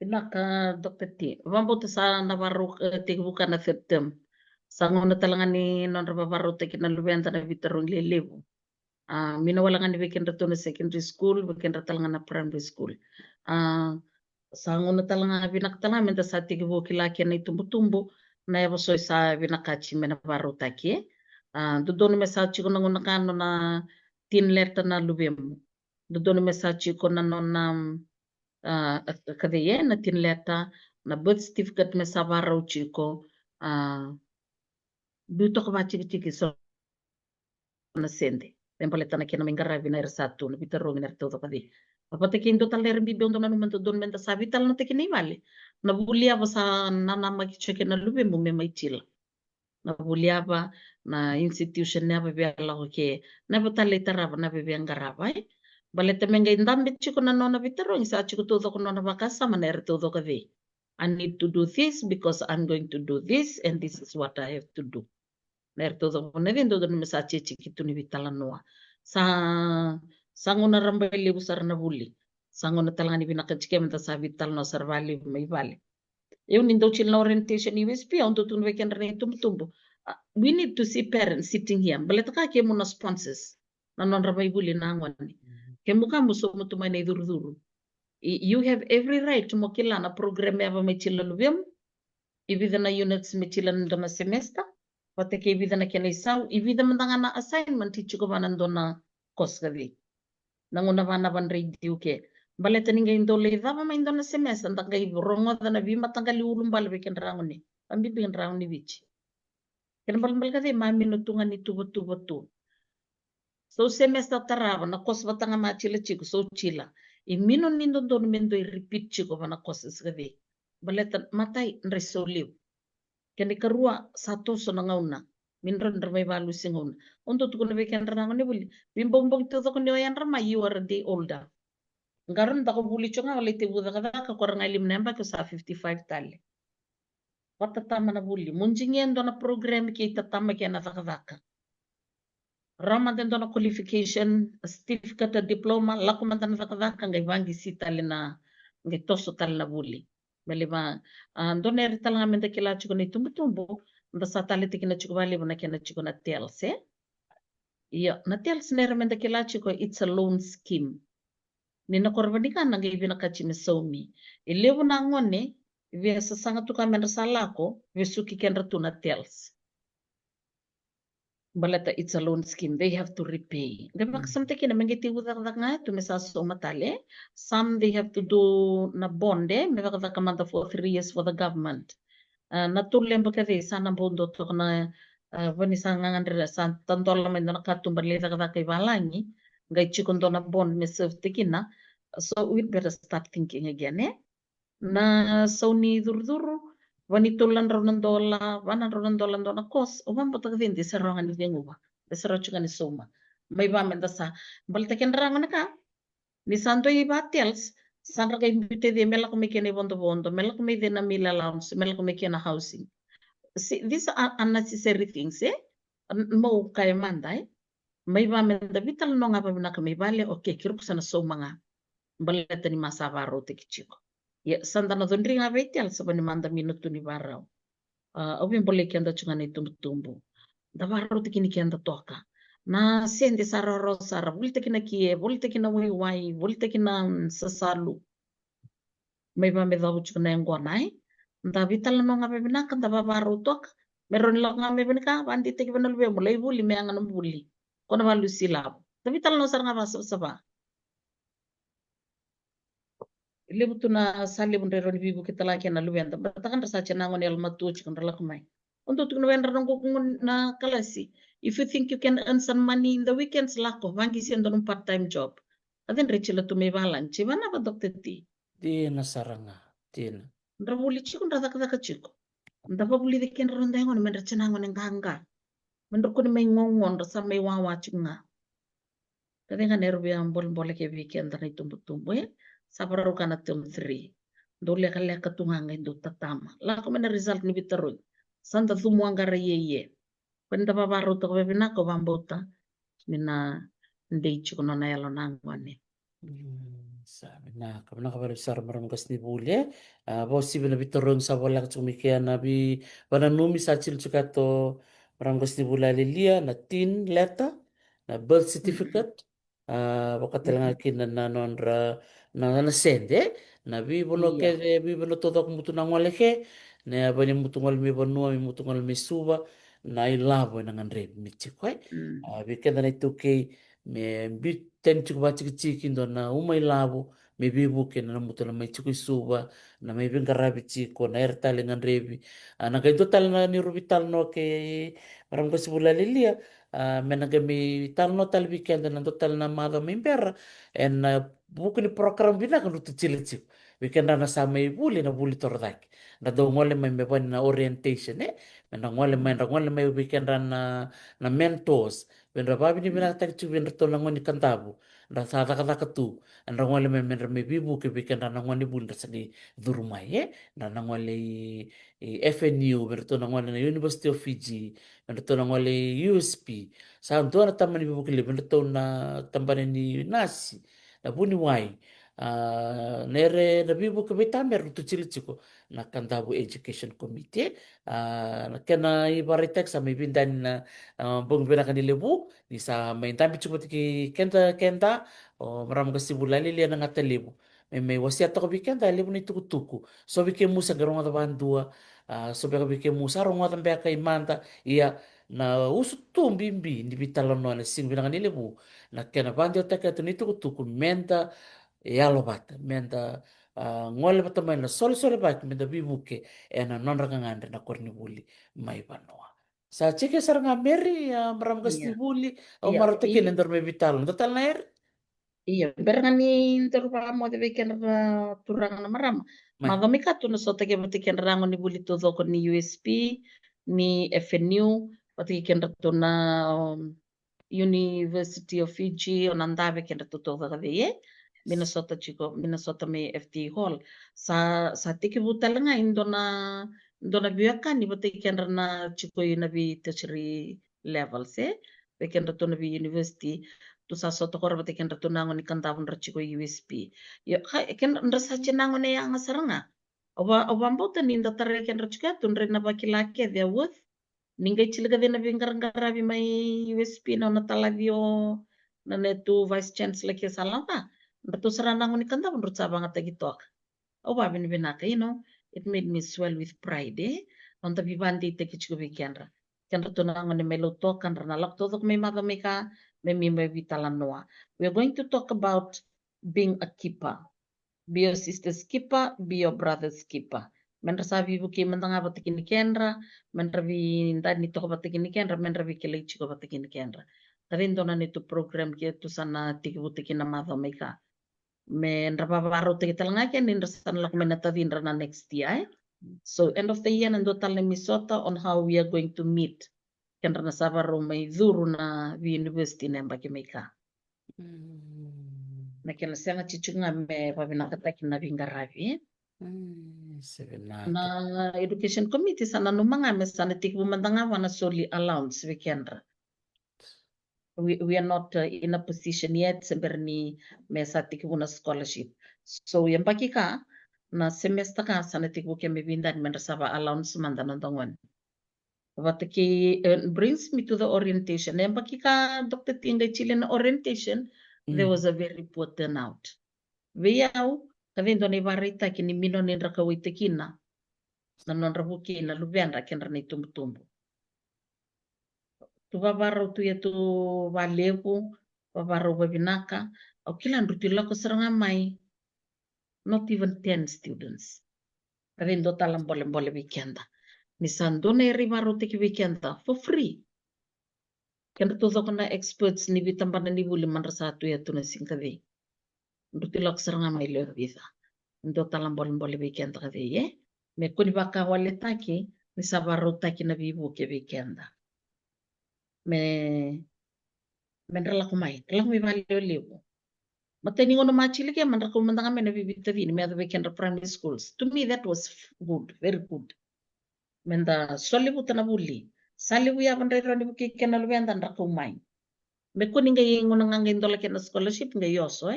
Pinaka Dr. T. Vambut sa Navarro tigbuka na third term. Sango na talaga ni non Navarro na lubenta na vitarong lilibo. Minawalangan ni weekend rato na secondary school, weekend rato talaga na primary school. Sango na talaga binakatala menta sa tigbo kilaki na itumbo-tumbo na yabasoy sa binakachi na Navarro taki. Doon na sa chiko nang unakano na tinlerta na lubemo. Doon na sa chiko na non kadaye na tinleta na birth certificate me sabara uchiko buto ko ba chiki so na sende tempaleta na kina mingara vina satu na bitaro ngina todo kadi apate kindo taler bibi ondo na numento don menta sabital na tekini male na bulia ba sa nana magicheke na lube mo me maitila na bulia ba na institution na ba biala ke na batale taraba na bebe angaraba baleta menga indambe chiko na nona bitaro isa chiko todo ko nona bakasa maner todo kadi I need to do this because I'm going to do this and this is what I have to do. Ner todo ne vindo do mesa chechi kitu ni vitala noa. Sango na ramba ili busar na buli. Sango na talanga ni binakachike menta sa vital no sarvali may vale. Eu nindo chil na orientation USP on to tun weekend na tumbo. We need to see parents sitting here. Baleta ka ke muna sponsors. Na non ramba ibuli na ngwani. Ke muka muso mutumay na iduruduru. You have every right to mokila na program eva mechila luvim. Ibida na units mechila ndona semester. Pate ke ibida na kena isau. Ibida mandanga na assignment ichuko vanando na koskadi. Nanguna vana van radio ke. Baleta ninga indole idava ma indona semester. Ndanga rongo na vima tangali ulumbal weken rauni. Ambibin rauni vichi. Kena balambal kade ma minutunga ni tubo. So semester tarava na kos batanga ma chila chico so chila. Imino nindo don mendo I repeat chico vana koses gade. Baleta matai nreso liu. Kani karua sato so na ngauna. Minro nrmay valu singauna. Ondo tuko na weekend rango ni buli. Bimbong to ko ni oyan rama you are a day older. Ngaron tako buli chonga wala te buda kada ka korang ilim namba ko sa 55 tali. Watatama na buli. Munjingendo na program ki tatama ki na takadaka. Ramadan na qualification, certificate, diploma, lakumantan na kadaka ngay vangi sitali na ngay toso tal na buli. Baliba, doner tal nga menda kila chiko na tumbo, nda sa tali tikina chiko bali na kina chiko na TLC. Iya, na TLC na menda kila chiko, it's a loan scheme. Nina korbanika na ngay binakachi mesomi. Ilewo na ngone, vya sasanga tuka menda salako, visuki kenra tu na TLC. Balata it's a loan scheme. They have to repay. Diba something na mangiti udak nga to mesa so matale. Some they have to do na bonde. May baka kamanda for 3 years for the government. Natulem baka de sana bondo to na vani sanga ngandre san tantola may na katumbar leta kada kay balangi. Ngay chikundo na bond may serve tikina. So we better start thinking again Na so ni durduru. Vanitulan ronan dola, vanan ronan dola na kos, o man patag din di sarangan ni denguba, di sarangan ni soma. May bamen da sa, baltakin rangan na ka. Ni santo ibatels, san kay imbite di mela kumikini bondo, mela kumikini na mila lounge, mela kumikini na housing. See, these are unnecessary things, Mo kay manday. May bamen da vital no nga pa na kami bale, okay, kiruk sa na soma nga. Balata ni masavaro tikichiko. Ya santa na dondri nga vetel sa panimanda minuto ni baraw. Obin boleh kianda chunga ni tumbu. Da baraw tikini kianda toka. Na sende sararo sara boleh tikina kie, boleh tikina wai, boleh tikina sasalu. May ba medaw chunga yang guanay. Da vital no nga bebinakan da baraw tok. Meron lang nga bebinaka, bandi tiki banalwe mulay buli may angan buli. Kono ba lusilab. Da vital no sar nga basaba. Lebutu na sali bundero ni bibu kita lagi na luwenda. Batakan rasa cenangon el matuch kan rala kumai. Untuk tukun wenda rong kukung na kalasi. If you think you can earn some money in the weekends lako, vangi siya doon part-time job. Adin rechila tumibalan. Chiba na ba dokter ti? Di nasaranga. Tin. Ndra buli chiko ndra kaka chiko. Ndra pa buli dikin ronda yon mendra cenangon ng hanga. Mendra ko ni may ngongon rasa may wawa chunga. Kaya nga nerbi ang bol-bol ke weekend na itumbo-tumbo Sabaraw ka na term 3. Dole ka leka tunganga indo tatama. Lako mena result ni bitaroy. Santa tumuanga reyeye. Penda babaro to bebina ko bambota. Mina ndeichu kono na yalo nangwane. Sabi na kami nakabalisar maramgas ni Bule. Bosi bina biturun sa wala tsumikia na bi pananumi sa chil to maramgas ni Bula lilia na tin letter na birth certificate. Wakatilang akin na nonra na sende na bi bono Iya. ke bi bono todo mutu na ngwale ke na bani mutu ngwale mi bonua mi mutu ngwale mi suba na ilabo na ngandre mi chikwai. Bi kenda na itu ke me bi ten chuku ba chiki chiki ndo na uma ilabo me bi buke na mutu na mai chuku suba na mai bin karabi chiko na ertale ngan rebi na kai total na ni rubital no ke maram ko sibula lilia me na mi tal no tal weekend na total na mado me impera en buku ni program bina kan rutu chile chip weekend na sa mai buli na buli tordak na do ngole mai me na orientation me na ngole mai weekend na mentors ben rababi ni bina tak chu ben to langoni kantabu na sa ka tu an rangwale me bibu ke bikan na ngwani bun sani durumai na ngwale FNU berto na ngwale na University of Fiji berto na ngwale USP sa ndo na tamani bibu ke berto na tambane ni nasi na buni wai nere na bibu ke betame rutu chilichiko na kantabu education committee na kena ibaritek sa may bindan na bung bina kanilebu di sa may tambi chuko ki kenta kenta o maram kasi bulali liya ng atalibo. May wasiat ako bikin dahil mo ni tuku-tuku. So bikin musa garong at bandua. So baka bikin musa rong at baka imanta iya na usut tu bimbi di bitalon no na sing binang nilibu. Na kena bandi o teka tu ni tuku-tuku menta yalo bata menta ngole bata may na sole bata menta bibuke na non rangangan na korni buli may banoa. Sa chike sarang Mary maram kasi Iya. buli o Iya. marotekin endor may bitalon. Total na Iya, berangani terutama de weekend turang na marama. Mai. Magamika tu na sota ke batiken rango ni buli to ko ni USP ni FNU batiken to na University of Fiji onanda ken to to ka ye Minnesota chiko Minnesota me FT Hall sa tiki butalanga indona biaka ni batiken na chiko na bi tertiary level se beken to na bi university tu sa soto kor batiken to nango ni kantavun chiko USP yo ken ndrasa chenango ne yang saranga oba mbota ni ndatare ken chiko tunre na bakilake the worth ninguém te liga na vingarangaravi mai USP na natalavio na netu vice chancellor ke salama ndu sarana ngoni kanda menurut sabang atagitok oh babin binaka it made me swell with pride on the bibandi te kichu weekendra kan to na ngoni melo to kan na lak to me maga meka me vitalan noa we are going to talk about being a keeper. Be your sister's keeper, be your brother's keeper. Menra sabi buki mentanga batikini kendra, menra vi ndani toko batikini kendra, menra vi kele chiko batikini kendra. Tarindo na nito program kia tu sana tiki butiki na madho meka. Menra babaro tiki talanga kia nindra sana lak menatadindra na next year. So end of the year nando tala misota on how we are going to meet. Kendra na sabaro may dhuru na vi university na mbaki meka. Na kila senga chichunga me pabinakataki na vingaravi. Na education committee sana numanga me sana tikbu mandanga wana soli allowance weekendra. We are not in a position yet sebenarnya me sa tikbu na scholarship. So yang bagi ka na semester ka sana tikbu ke me bindan menresaba allowance mandana dongon. What brings me to the orientation. Yang bagi ka Dr. Tinga Chilean orientation, there was a very poor turnout. Veyau kavindo ni barita kini mino ni rakawite kina na non rabuki na lubian raken rani tumbu. Tu babaro tu ya tu balepu, babaro babinaka, au kila nduti lako seranga mai, not even 10 students. Kavindo talam boleh weekenda. Misando na rimaro teki weekenda for free. Kenda tu na experts ni bitambana ni buli manrasa tu ya tu na singkavi. Nduti lako seranga mai leo bisa. Ndo talam boleh weekenda kavi ye. Me kuni baka wale taki ni sabaro taki na bibu ke weekenda. Men relaku mai relaku mi valeo levo mateni ngono machili ke man rekomendanga men bibita vini me weekend primary schools. To me that was good, very good. Men da soli butana buli sali buya ban rero ni buki kenal ben dan raku mai me kuni ngai ngono ngangai ndola ken scholarship ngai yoso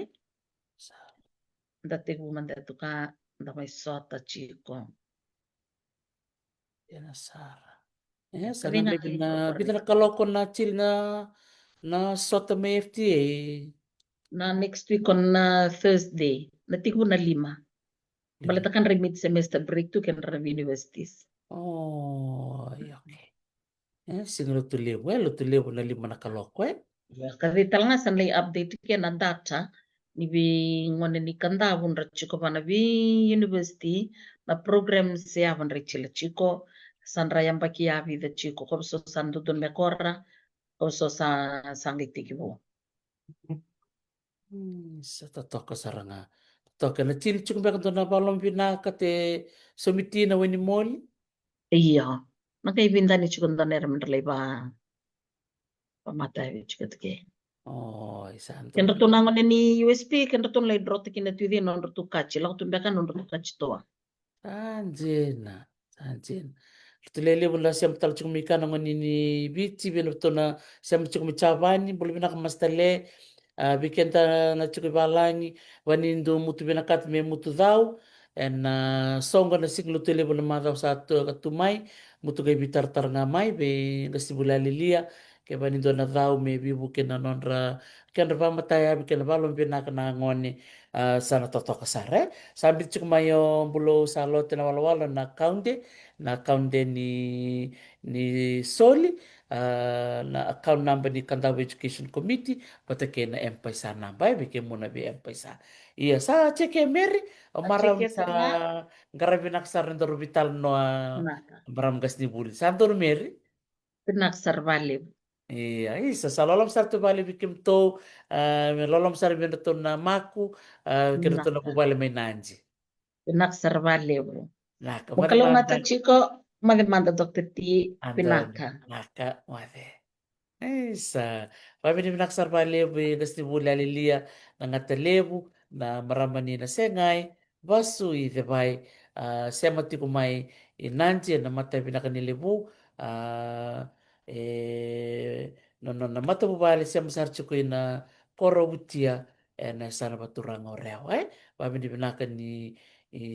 dati kumanda tuka da may sota chiko. Yan na Sara. Yes, Kami ang na level na kayo bida na kaloko na chill na sota may FTA. na next week on Thursday, natigo na 5. Balita kan remit semester break tu kan ram universities. Oh, okay. Siguro tuloy. Well, tuloy na 5 na kaloko eh. Kasi talaga sa lay update kaya na data ni bi ngone ni kanda bun chiko pana bi university na program siya van chila chiko san rayam baki ya bi the chiko ko so san dudun me korra ko so sa sangi tikibo. Sa totoo ka saranga. Totoo ka na chill chuk ba na balong pinaka te sumiti na wini mall. Iya. Nakaibinda ni chiko na ram ba pamatay chiko tike. Oh, santo. Kendo to nangon ni USP kendo to lay drot kina tuwi non tu kachi la tu beka non tu kachi to. Sanjena. Sanjena. Tulele bula siya tal chuk mika na ngoni ni bichi bino to na siya chuk michabani bulu bina kamastale. Bikenta na chuk balangi wanindo mutu bina kat me mutu dau. En songo na siglo tele bula madau satu katumai mutu kay bitar tar ngamai be ngasibula lilia ke banindo na dau me bibu ke na nonra ken ra mataya be ken balon bina kana ngoni sana toto kasare sabit chuk mayo bulo salote na walwala na kaunde ni soli na account number ni Kandao Education Committee patake na M-Pesa number bike muna bi M-Pesa iya sa cheke meri maram Achike sa tanga garabi naksar ndo vital no naka. maram gas ni buli santor meri Tinak sarvali. iya isa sa lolom sar tu bali bikim to lolom sar bin to na maku kira to na Naka. bubali may nanji Tinak sarvali. na Mukalaw kamarama na ta chiko magmanda dokter ti andon pinaka. naka wade Esa, pamini naksar lebu nasti bula lilia nangata lebu na maramani na sengay basu I vai semati kumai inanji na mata pinakanilebu no na mata bubali siya masar chukoy na koro utia na sana baturang orew pamini pinakan ni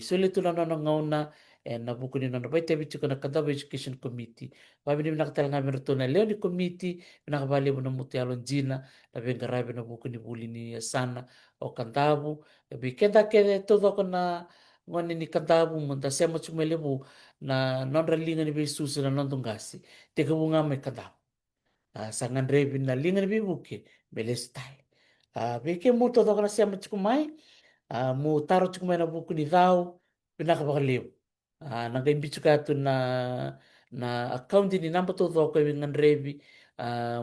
sulit na ngauna na buku ni na baita bichu na Kandao Education Committee pamini pinakatal nga meron na leo ni committee pinakabali mo na mutialon Gina na bengarabi na buku ni buli ni sana o Kandao tapi kenda kede todo ko na ngoni ni Kandao mo ta sema chumelebu na non ralinga ni besusu na non tunggasi teka bunga may Kandao sangan rebin na linga ni bibuke belestai beke mo todo ko na sema chukumai mo taro chukumai na buku ni Dao pinakabakaliw nag-imbis ka to na account ni number to do ko ngan revi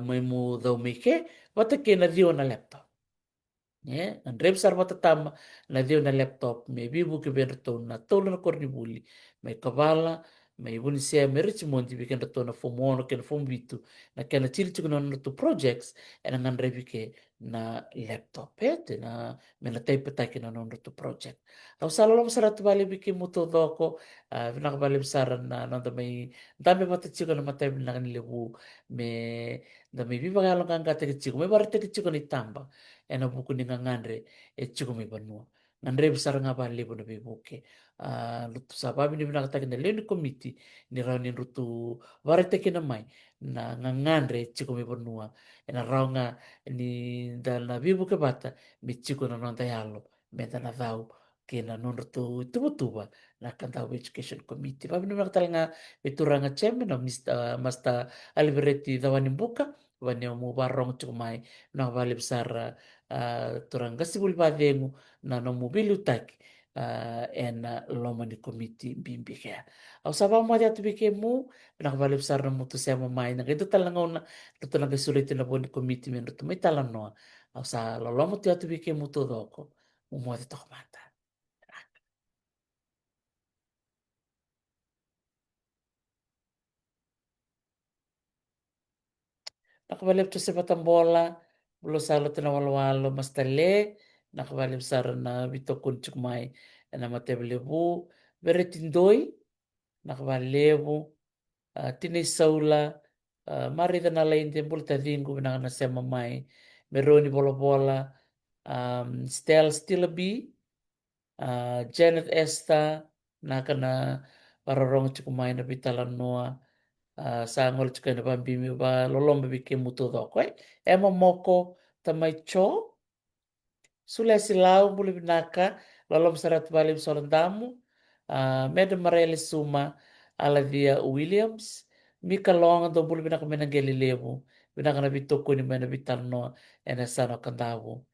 may mo daw may ke wata ke na dio na laptop ang rev sar wata tama na dio na laptop may bibu ke berto na tolo na korni buli may kabala may buni siya may Richmond bikin to na fumono ken fumbitu na kena chili chukuno na to projects and ngan revi ke na laptop na may na tayo patay na no to project Tau salo lang sa bali bikin mo to do ko pinakabali saran na nanda may dami mata chiko na matay na kanilibu me da may bibagalong kang kata chiko may barate chiko ni tamba ena buku ni ngangandre chiko may banua ngandre besar nga bali po na bibuke lutu sa babi ni binakatakin na leon committee ni raunin rutu barate kinamay na ngangandre chiko may banua ena raw nga ni dal na bibuke bata mi chiko na nanda yalo meta na daw kina nunro tu tuba na Kandao Education Committee. Paano naman talaga itura nga chairman na Masta Alberti Dawanin Buka, wanya mo barong chumay na valib sara turang gasibul badengu na no mobilu tak en lomani committee bimbi kaya. Au sabang mo dito bike mo nakabalib sara na mo to siya mamay na ito talaga na ito lang sulit na po ni committee men ito may talang no. Au sa lolomo dito bike mo to doko. Mo dito kumata. Nakabalib to sa Batambola, bulo salo tinawalwalo mastale, nakabalib sa na bito kunchuk may na mateblebu, beretindoy, nakabalebu, tinisaula, marita na lain timbul tadingo na nasema may, meroni bola bola, stel still a bee, Janet Esther nakana parorong chukumai na bitalan noa sa ngol chukai na bambimi ba lolomba bikin mutu doko emo moko tamai cho Sulesi lau buli binaka lolom sarat balim solandamu Madam Marelli Suma Alavia Williams Mika longa do buli binaka menangeli lebu binaka na bitoko ni mena bitarno ena sano kandavu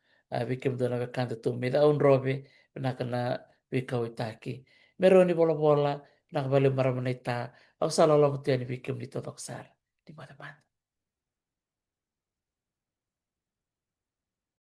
bikim do na bekanta tu mida un robe binaka na bika uitaki meroni bola bola binaka bali maramanita au salolom tiani bikim di totok sar di mana mana